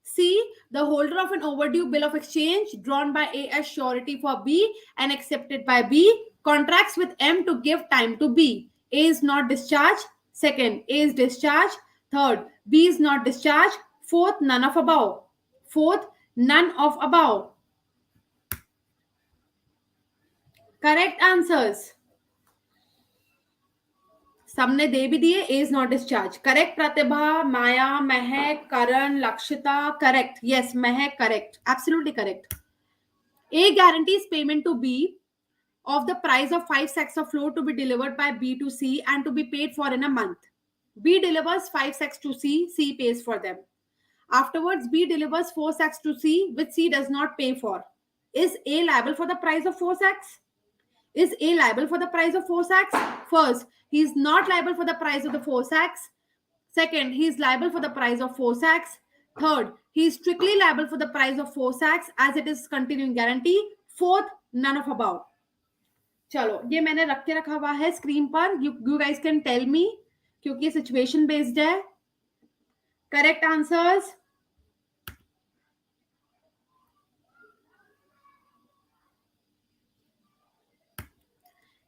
C, the holder of an overdue bill of exchange drawn by A as surety for B and accepted by B contracts with M to give time to B. A is not discharged. Second, A is discharged. Third, B is not discharged. Fourth, none of above. Fourth, none of above. Correct answers. सबने दे भी दिए. A is not discharged. Correct, Pratibha, Maya, Mehak, Karan, Lakshita. Correct. Yes, Mehak, correct. Absolutely correct. A guarantees payment to B of the price of 5 sacks of flour to be delivered by B to C and to be paid for in a month. B delivers 5 sacks to C. C pays for them. Afterwards, B delivers 4 sacks to C, which C does not pay for. Is A liable for the price of 4 sacks? Is A liable for the price of 4 sacks? First, he is not liable for the price of the 4 sacks. Second, he is liable for the price of 4 sacks. Third, he is strictly liable for the price of 4 sacks as it is continuing guarantee. Fourth, none of above. चलो, ये मैंने रख के रखा हुआ है screen पर. You guys can tell me क्योंकि सिचुएशन बेस्ड है. Correct answers.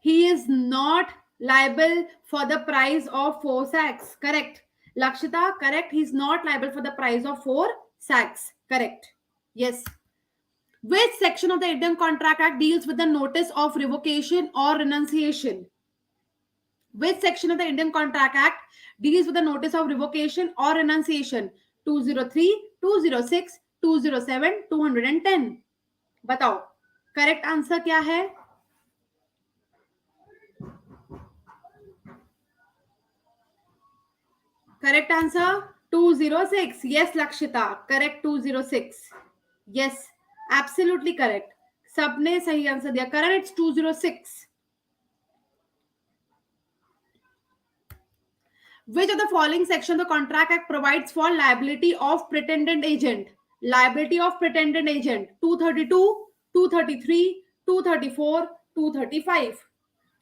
He is not liable for the price of 4 sacks. Correct. Lakshita, correct. He is not liable for the price of 4 sacks. Correct. Yes. Which section of the Indian Contract Act deals with the notice of revocation or renunciation? Which section of the Indian Contract Act deals with the notice of revocation or renunciation? 203, 206, 207, 210. बताओ. Correct answer क्या है? Correct answer 206. Yes, Lakshita. Correct 206. Yes, absolutely correct. सबने सही answer दिया. Karan, it's 206. Which of the following section of the Contract Act provides for liability of pretended agent? Liability of pretended agent. 232, 233, 234, 235.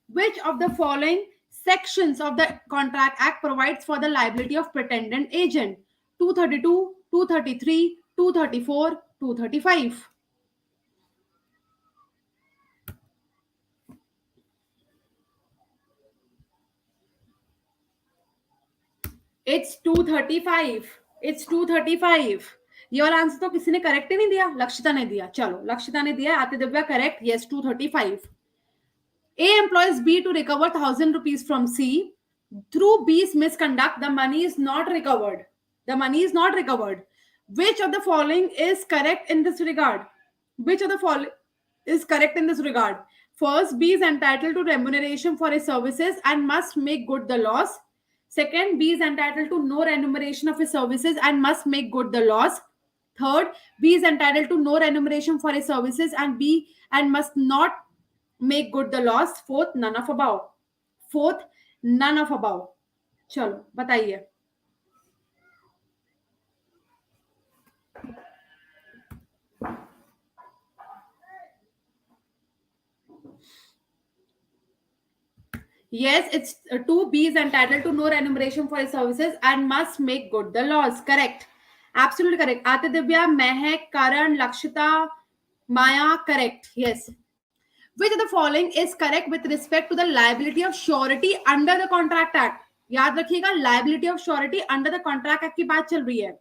Which of the following sections of the Contract Act provides for the liability of pretended agent? 232, 233, 234, 235. It's 235. It's 235. ये वाला answer तो किसी ने correct ही नहीं दिया, लक्षिता ने दिया. चलो, लक्षिता ने दिया, आते Divya correct. Yes, 235. A employs B to recover 1,000 rupees from C. Through B's misconduct, the money is not recovered. The money is not recovered. Which of the following is correct in this regard? Which of the following is correct in this regard? First, B is entitled to remuneration for his services and must make good the loss. Second, B is entitled to no remuneration of his services and must make good the loss. Third, B is entitled to no remuneration for his services and must not make good the loss. Fourth, none of above. Fourth, none of above. चलो बताइए. Yes, it's 2B is entitled to no remuneration for his services and must make good the loss. Correct. Absolutely correct. Ate Divya, Mehak, Karan, Lakshita, Maya, correct. Yes. Which of the following is correct with respect to the liability of surety under the Contract Act? याद रखिएगा, liability of surety under the Contract Act की बात चल रही है.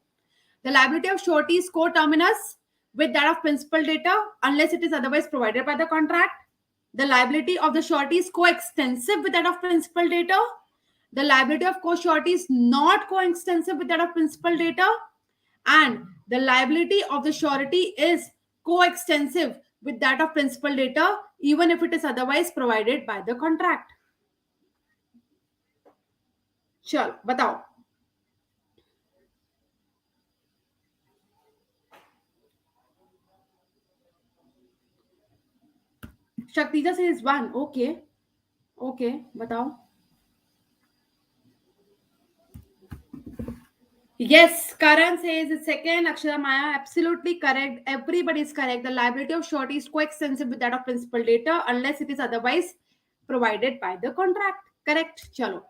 The liability of surety is coterminous with that of principal debtor unless it is otherwise provided by the contract. The liability of the surety is coextensive with that of principal debtor. The liability of co-surety is not coextensive with that of principal debtor. And the liability of the surety is coextensive with that of principal debtor even if it is otherwise provided by the contract. चलो बताओ. Shaktija says one. Okay. Okay. बताओ. Yes, Karan says it's second. Akshara Maya, absolutely correct. Everybody is correct. The liability of surety is coextensive with that of principal debtor unless it is otherwise provided by the contract. Correct. Chalo.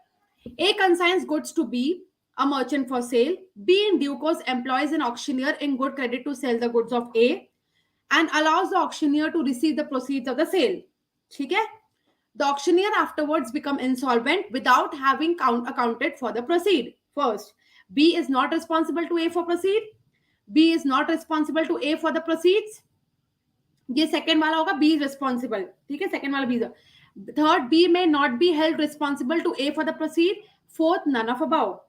A consigns goods to B, a merchant for sale. B in due course employs an auctioneer in good credit to sell the goods of A and allows the auctioneer to receive the proceeds of the sale. ठीक है? The auctioneer afterwards become insolvent without having accounted for the proceed. First, B is not responsible to A for proceed. B is not responsible to A for the proceeds. ये second वाला होगा, B is responsible. ठीक है, second वाला B is. Third, B may not be held responsible to A for the proceed. Fourth, none of above.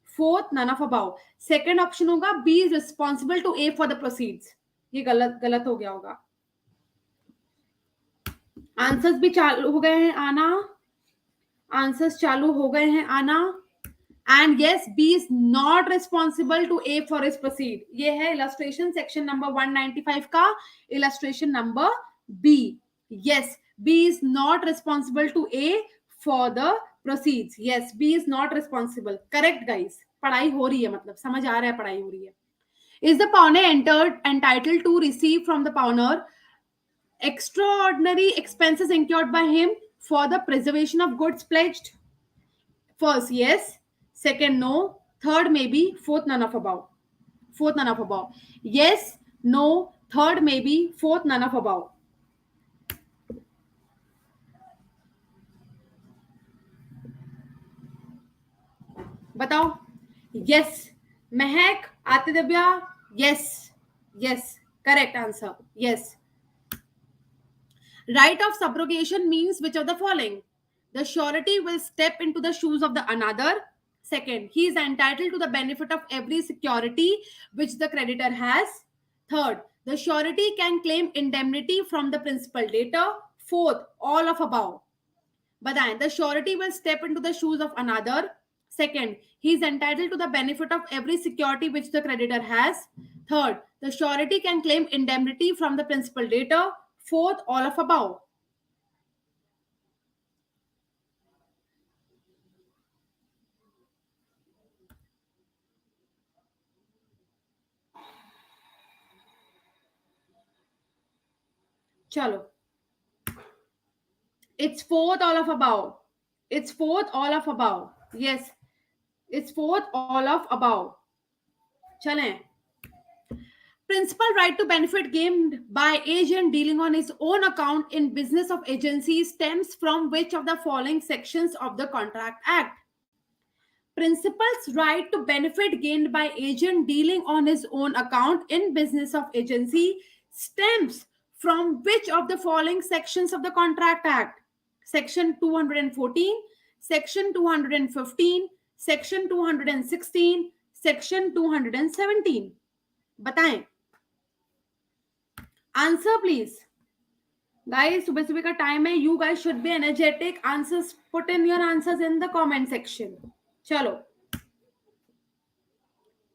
Fourth, none of above. Second option होगा, B is responsible to A for the proceeds. ये गलत गलत हो गया होगा. Answers भी चालू हो गए हैं आना. आंसर्स चालू हो गए हैं आना. And yes, B is not responsible to A for his proceed. ये है illustration section number 195 का illustration number B. Yes, B is not responsible to A for the proceeds. Yes, B is not responsible. Correct, guys. पढ़ाई हो रही है, मतलब समझ आ रहा है पढ़ाई हो रही है. Is the pawner entitled to receive from the pawner extraordinary expenses incurred by him for the preservation of goods pledged? First, yes. Second, no. Third, maybe. Fourth, none of above. Fourth, none of above. Yes, no. Third, maybe. Fourth, none of above. बताओ. Yes. Mehak, Atidabya. Yes. Yes. Correct answer. Yes. Right of subrogation means which of the following? The surety will step into the shoes of the another. Second, he is entitled to the benefit of every security which the creditor has. Third, the surety can claim indemnity from the principal debtor. Fourth, all of above. Bataएं, the surety will step into the shoes of another. Second, he is entitled to the benefit of every security which the creditor has. Third, the surety can claim indemnity from the principal debtor. Fourth, all of above. चलो. It's fourth all of above. It's fourth all of above. Yes, it's fourth all of above. Chale. Principal right to benefit gained by agent dealing on his own account in business of agency stems from which of the following sections of the Contract Act? Principal's right to benefit gained by agent dealing on his own account in business of agency stems from which of the following sections of the Contract Act? Section 214, Section 215, Section 216, Section 217. बताएं. Answer please. Guys, सुबह सुबह का time है. You guys should be energetic. Answers, put in your answers in the comment section. चलो.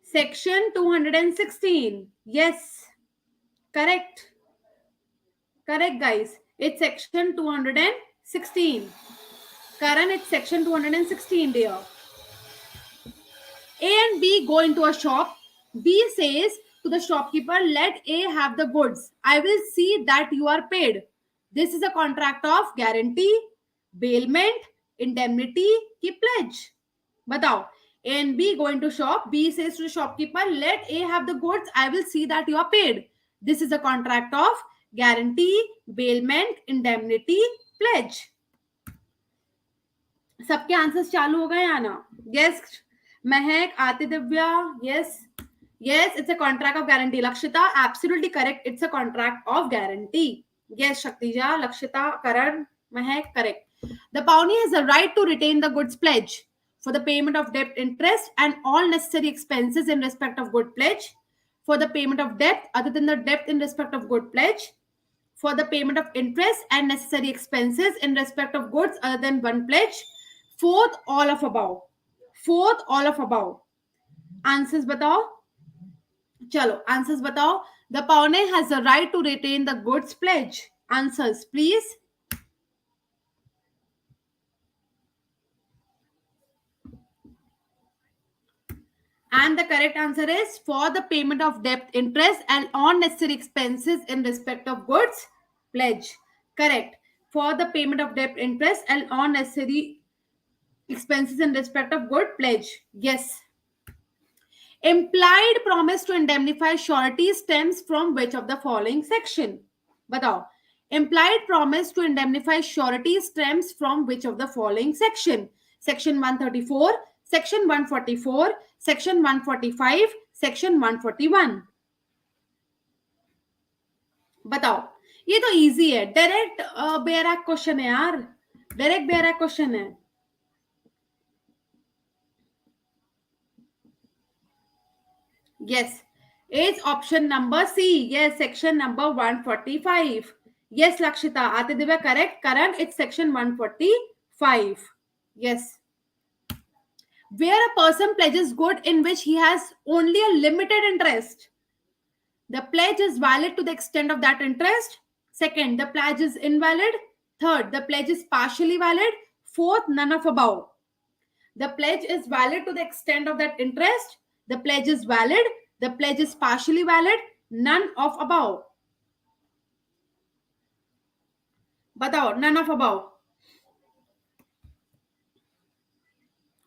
Section 216. Yes. Correct. Correct, guys. It's section 216. Karan, it's section 216, dear. A and B go into a shop. B says to the shopkeeper, let A have the goods. I will see that you are paid. This is a contract of guarantee, bailment, indemnity, ki pledge. Batao. A and B go into shop. B says to the shopkeeper, let A have the goods. I will see that you are paid. This is a contract of guarantee, bailment, indemnity, pledge. सबके answers चालू हो गए या ना? Yes Mahak, Aditya, yes yes, it's a contract of guarantee. Lakshita, absolutely correct. It's a contract of guarantee. Yes, Shaktija, Lakshita, Karan, Mahek, correct. The pawnee has a right to retain the goods pledge for the payment of debt interest and all necessary expenses in respect of good pledge, for the payment of debt other than the debt in respect of good pledge, for the payment of interest and necessary expenses in respect of goods other than one pledge. Fourth, all of above. Fourth, all of above. Answers batao. Chalo, answers batao. The pawnee has a right to retain the goods pledge. Answers, please. And the correct answer is for the payment of debt interest and unnecessary expenses in respect of goods pledge. Correct. For the payment of debt interest and unnecessary expenses in respect of good pledge. Yes. Implied promise to indemnify surety stems from which of the following section? Batao. Implied promise to indemnify surety stems from which of the following section? Section 134, Section 144, Section 145, Section 141. बताओ. ये तो easy है. Direct बेयरैक question है यार. Direct बेयरैक question है. Yes, it's option number C. Yes, section number 145. Yes, Lakshita. Atidivya, correct. Karan, it's section 145. Yes. Where a person pledges good in which he has only a limited interest. The pledge is valid to the extent of that interest. Second, the pledge is invalid. Third, the pledge is partially valid. Fourth, none of above. The pledge is valid to the extent of that interest. The pledge is valid. The pledge is partially valid. None of above. Batao, none of above.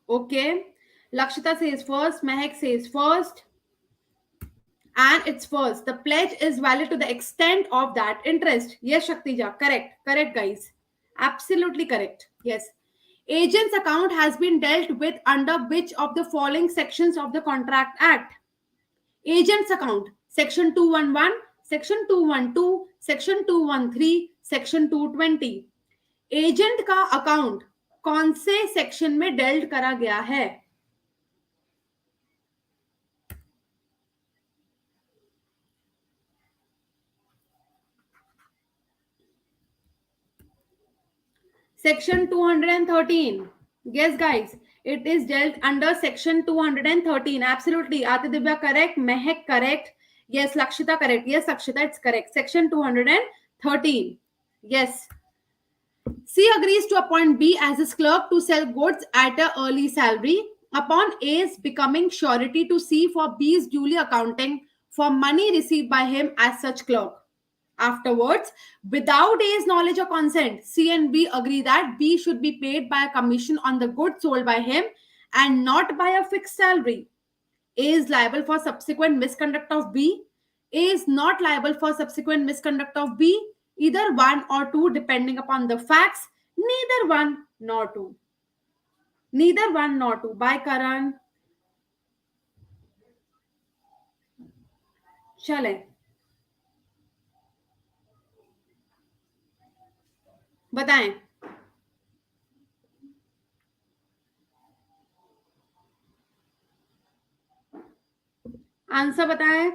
Okay. Lakshita says first. Mehak says first. And it's first. The pledge is valid to the extent of that interest. Yes, Shaktija. Correct. Correct, guys. Absolutely correct. Yes. Agent's account has been dealt with under which of the following sections of the Contract Act? Agent's account, section 211, section 212, section 213, section 220. Agent का account कौन से section में dealt करा गया है? Section 213. Yes, guys. It is dealt under section 213. Absolutely. Atidivya correct. Mehak correct. Yes, Lakshita correct. Yes, Lakshita, it's correct. Section 213. Yes. C agrees to appoint B as his clerk to sell goods at an early salary. Upon A's becoming surety to C for B's duly accounting for money received by him as such clerk. Afterwards, without A's knowledge or consent, C and B agree that B should be paid by a commission on the goods sold by him and not by a fixed salary. A is liable for subsequent misconduct of B. A is not liable for subsequent misconduct of B, either one or two, depending upon the facts. Neither one nor two. Neither one nor two. Bye, Karan. चले बताएं. Answer बताएं.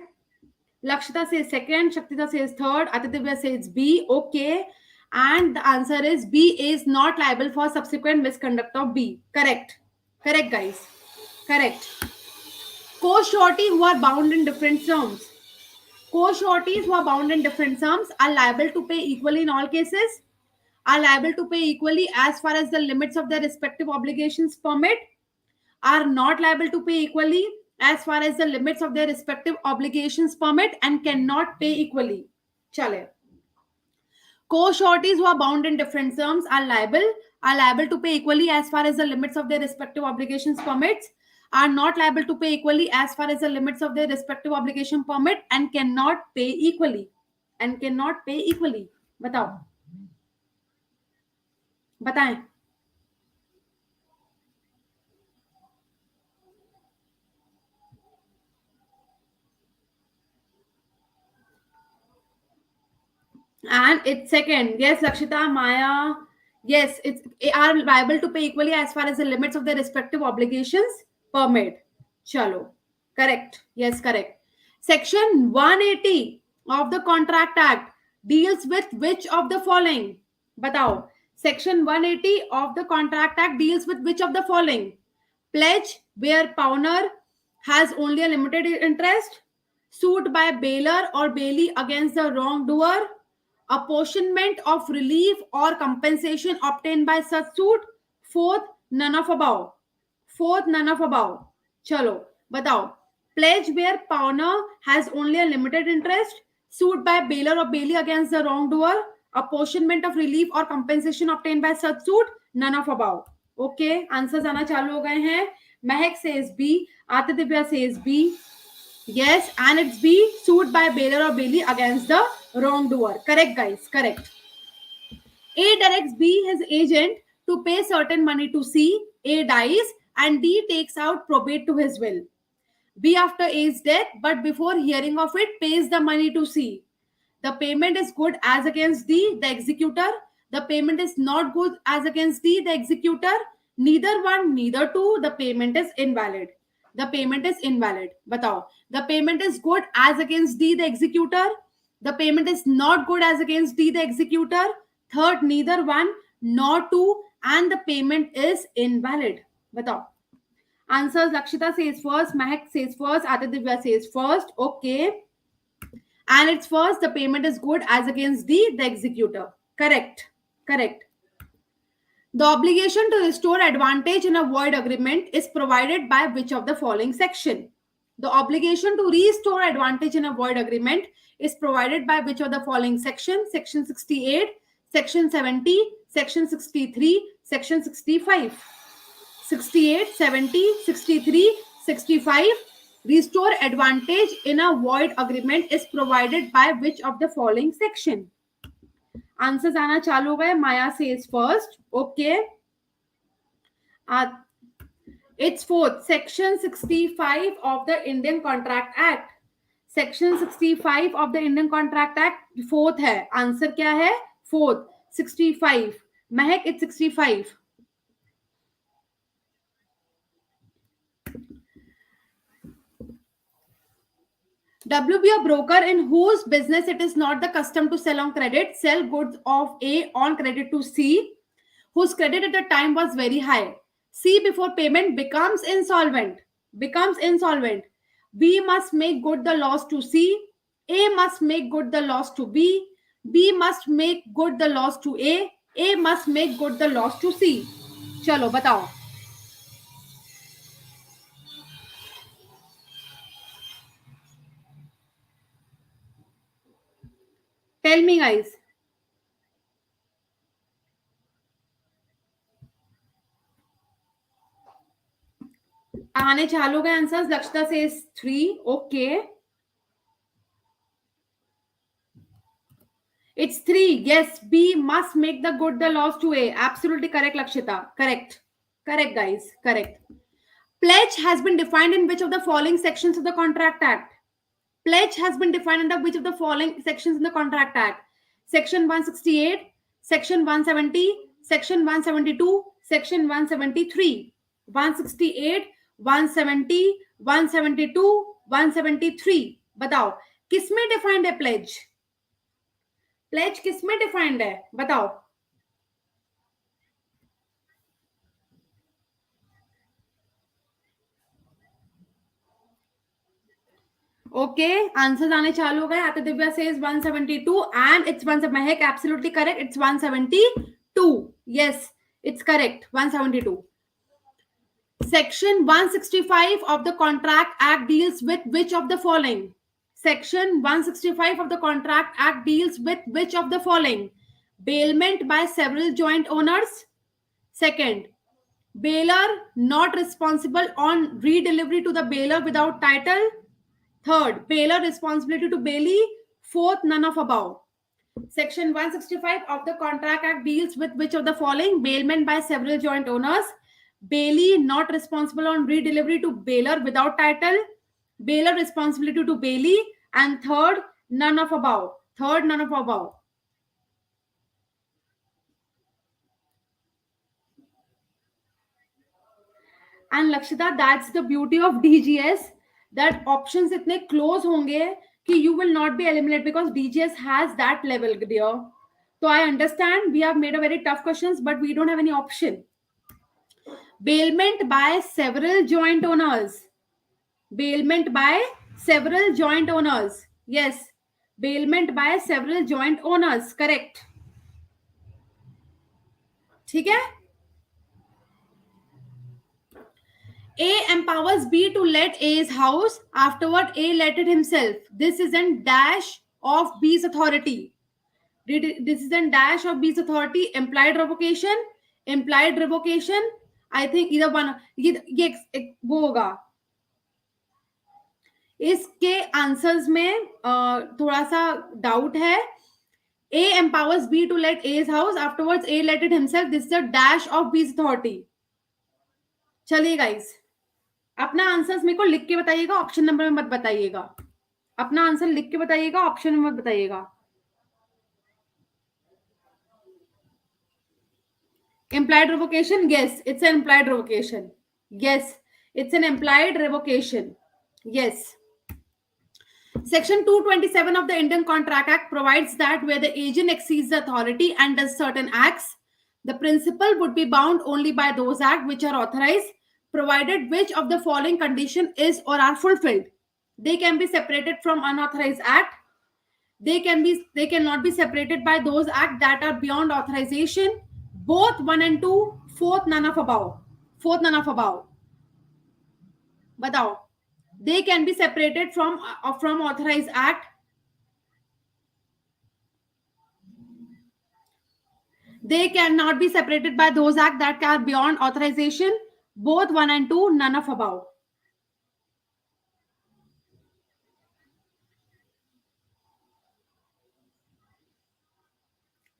Lakshita says second, Shaktita says third, Aditya says B. Okay. And the answer is B is not liable for subsequent misconduct of B. Correct. Correct, guys. Correct. Co-surety who are bound in different terms. Co-sureties who are bound in different terms are liable to pay equally in all cases, are liable to pay equally as far as the limits of their respective obligations permit, are not liable to pay equally as far as the limits of their respective obligations permit, and cannot pay equally. Chale. Co-sureties who are bound in different terms are liable to pay equally as far as the limits of their respective obligations permits, are not liable to pay equally as far as the limits of their respective obligation permit, and cannot pay equally. And cannot pay equally. बताओ. बताएं. And it's second. Yes, Lakshita, Maya. Yes, it's are liable to pay equally as far as the limits of their respective obligations permit. Chalo. Correct. Yes, correct. Section 180 of the Contract Act deals with which of the following? Batao. Section 180 of the Contract Act deals with which of the following? Pledge where pawner has only a limited interest, suit by bailor or bailee against the wrongdoer, apportionment of relief or compensation obtained by such suit. Fourth, none of above. Fourth, none of above. Chalo, batao. Pledge where pawner has only a limited interest, suit by bailor or bailee against the wrongdoer, apportionment of relief or compensation obtained by such suit. None of above. Okay, answers आना चालू हो गए हैं. महक says B, Aditya says B. Yes, and it's B, sued by bailor or bailee against the wrongdoer. Correct, guys. Correct. A directs B, his agent, to pay certain money to C. A dies and D takes out probate to his will. B, after A's death, but before hearing of it, pays the money to C. The payment is good as against D, the executor. The payment is not good as against D, the executor. Neither one, neither two, the payment is invalid. The payment is invalid. Batao. The payment is good as against D, the executor. The payment is not good as against D, the executor. Third, neither one nor two, and the payment is invalid. Batao. Answers: Lakshita says first, Mahek says first, Aditya says first. Okay. And it's first, the payment is good as against the executor. Correct. Correct. The obligation to restore advantage in a void agreement is provided by which of the following section? The obligation to restore advantage in a void agreement is provided by which of the following section? Section 68, Section 70, Section 63, Section 65. 68, 70, 63, 65. Restore advantage in a void agreement is provided by which of the following section? Answers आना चालू हो गए. Maya says first. Okay. It's fourth. Section 65 of the Indian Contract Act. Section 65 of the Indian Contract Act. Fourth है. Answer क्या है? Fourth. 65. Mahek, it's 65. W be a broker in whose business it is not the custom to sell on credit, sell goods of A on credit to C, whose credit at the time was very high. C before payment becomes insolvent. Becomes insolvent. B must make good the loss to C. A must make good the loss to B. B must make good the loss to A. A must make good the loss to C. चलो बताओ. Tell me, guys. आने चालू गए answers. Lakshita says 3. Okay. It's 3. Yes, B must make the good the loss to A. Absolutely correct, Lakshita. Correct. Correct, guys. Correct. Pledge has been defined in which of the following sections of the Contract Act? Pledge has been defined under which of the following sections in the Contract Act? Section 168, Section 170, Section 172, Section 173. 168, 170, 172, 173. बताओ किसमें defined है pledge? Pledge किसमें defined है बताओ. Okay, answers आने चालू हो गए. आते Divya says 172 and it's 1. Mahak absolutely correct. It's 172. Yes, it's correct. 172. Section 165 of the Contract Act deals with which of the following? Section 165 of the Contract Act deals with which of the following? Bailment by several joint owners. Second, bailer not responsible on redelivery to the bailer without title. Third, bailer responsibility to bailee. Fourth, none of above. Section 165 of the Contract Act deals with which of the following? Bailment by several joint owners. Bailee not responsible on redelivery to bailer without title. Bailer responsibility to bailee. And third, none of above. Third, none of above. And Lakshita, that's the beauty of DGS, that options itne close honge कि you will not be eliminated because DGS has that level, dear. So I understand we have made a very tough questions, but we don't have any option. Bailment by several joint owners. Bailment by several joint owners. Yes, bailment by several joint owners. Correct. ठीक है. A empowers B to let A's house. Afterward, A let it himself. This is an dash of B's authority. This is an dash of B's authority. Implied revocation. Implied revocation. I think either one. ये वो होगा. इसके answers में थोड़ा सा doubt है. A empowers B to let A's house. Afterwards, A let it himself. This is a dash of B's authority. चलिए guys, अपना आंसर्स मेरे को लिख के बताइएगा, ऑप्शन नंबर में मत बताइएगा. अपना आंसर लिख के बताइएगा, ऑप्शन में मत बताइएगा. Implied revocation. Yes, it's an implied revocation. Yes, it's an implied revocation. Yes. Section 227 of the Indian Contract Act provides that where the agent exceeds the authority and does certain acts, the principal would be bound only by those acts which are authorized, provided which of the following condition is or are fulfilled. They can be separated from unauthorized act. They cannot be separated by those acts that are beyond authorization. Both 1 and 2. Fourth, none of above. Fourth, none of above. Batao. They can be separated from authorized act. They cannot be separated by those acts that are beyond authorization. Both 1 and 2, none of above.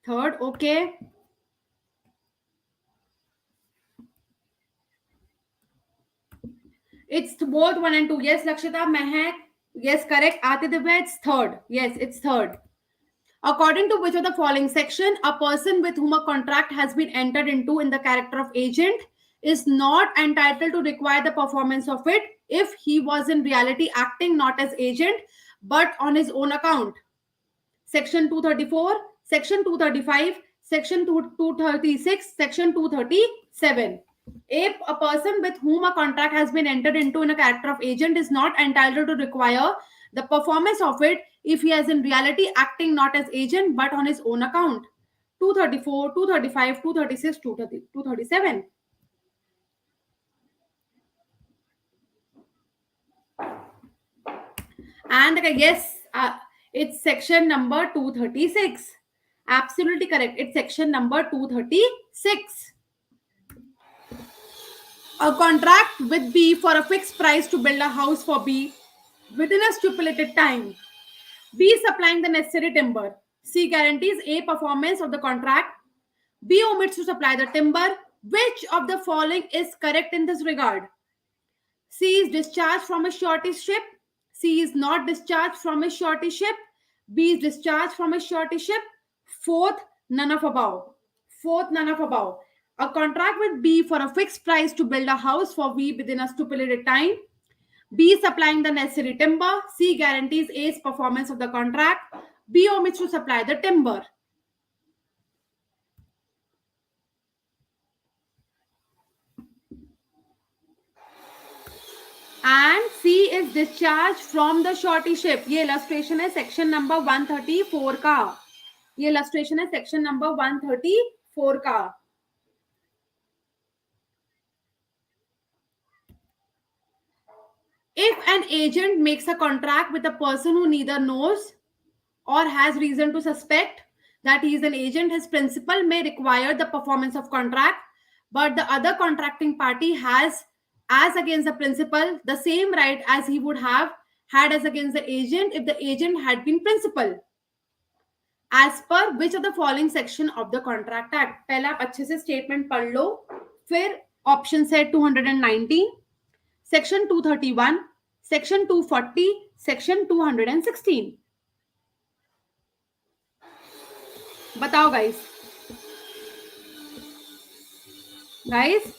Third, okay. It's both 1 and 2. Yes, Lakshita, Mehak. Yes, correct. Atidivya, it's third. Yes, it's third. According to which of the following section, a person with whom a contract has been entered into in the character of agent is not entitled to require the performance of it if he was in reality acting not as agent but on his own account. Section 234, Section 235, Section 236, Section 237. If a person with whom a contract has been entered into in a character of agent is not entitled to require the performance of it if he is in reality acting not as agent but on his own account. 234, 235, 236, 237. And yes, It's section number 236. Absolutely correct. It's section number 236. A contract with B for a fixed price to build a house for B within a stipulated time. B is supplying the necessary timber. C guarantees A performance of the contract. B omits to supply the timber. Which of the following is correct in this regard? C is discharged from a surety ship. C is not discharged from a surety ship. B is discharged from a surety ship. Fourth, none of above. Fourth, none of above. A contract with B for a fixed price to build a house for B within a stipulated time. B is supplying the necessary timber. C guarantees A's performance of the contract. B omits to supply the timber. And C is discharged from the shorty ship. ये illustration है section number 134 का. ये illustration है section number 134 का. If an agent makes a contract with a person who neither knows or has reason to suspect that he is an agent, his principal may require the performance of contract, but the other contracting party has, as against the principal, the same right as he would have had as against the agent if the agent had been principal. As per which of the following section of the Contract Act? पहला आप अच्छे से statement पढ़ लो, फिर option है 219, section 231, section 240, section 216. बताओ guys. Guys,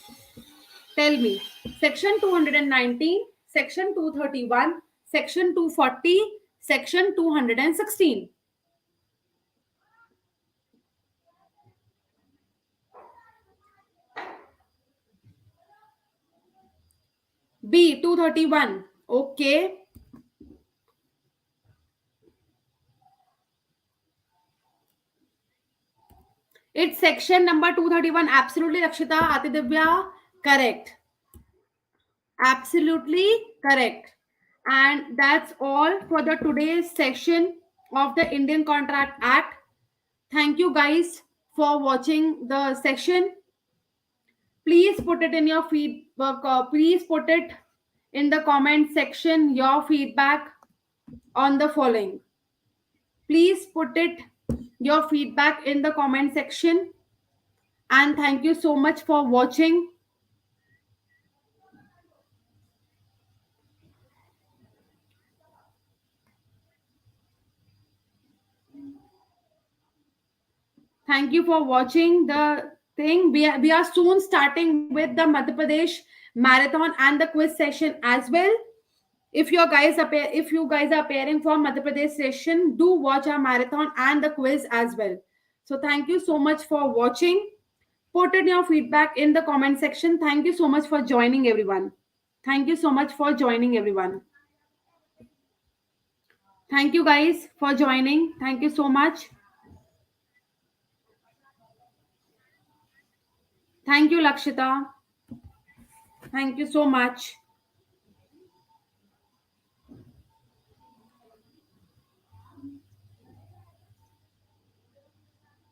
tell me. Section 219, section 231, section 240, section 216. B, 231. Okay. It's section number 231. Absolutely, Rakshita, Atidivya, correct. Absolutely correct. And that's all for the today's section of the Indian Contract Act. Thank you guys for watching the section. Please put it in your feedback. Please put it in the comment section your feedback on the following. Please put it your feedback in the comment section. And thank you so much for watching. Thank you for watching the thing. We are soon starting with the Madhya Pradesh marathon and the quiz session as well. If you guys are appearing for Madhya Pradesh session, do watch our marathon and the quiz as well. So thank you so much for watching. Put in your feedback in the comment section. Thank you so much for joining, everyone. Thank you so much for joining, everyone. Thank you guys for joining. Thank you so much. Thank you, Lakshita. Thank you so much.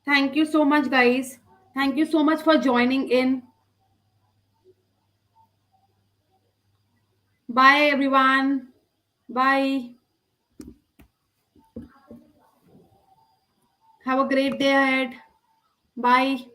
Thank you so much, guys. Thank you so much for joining in. Bye, everyone. Bye. Have a great day ahead. Bye.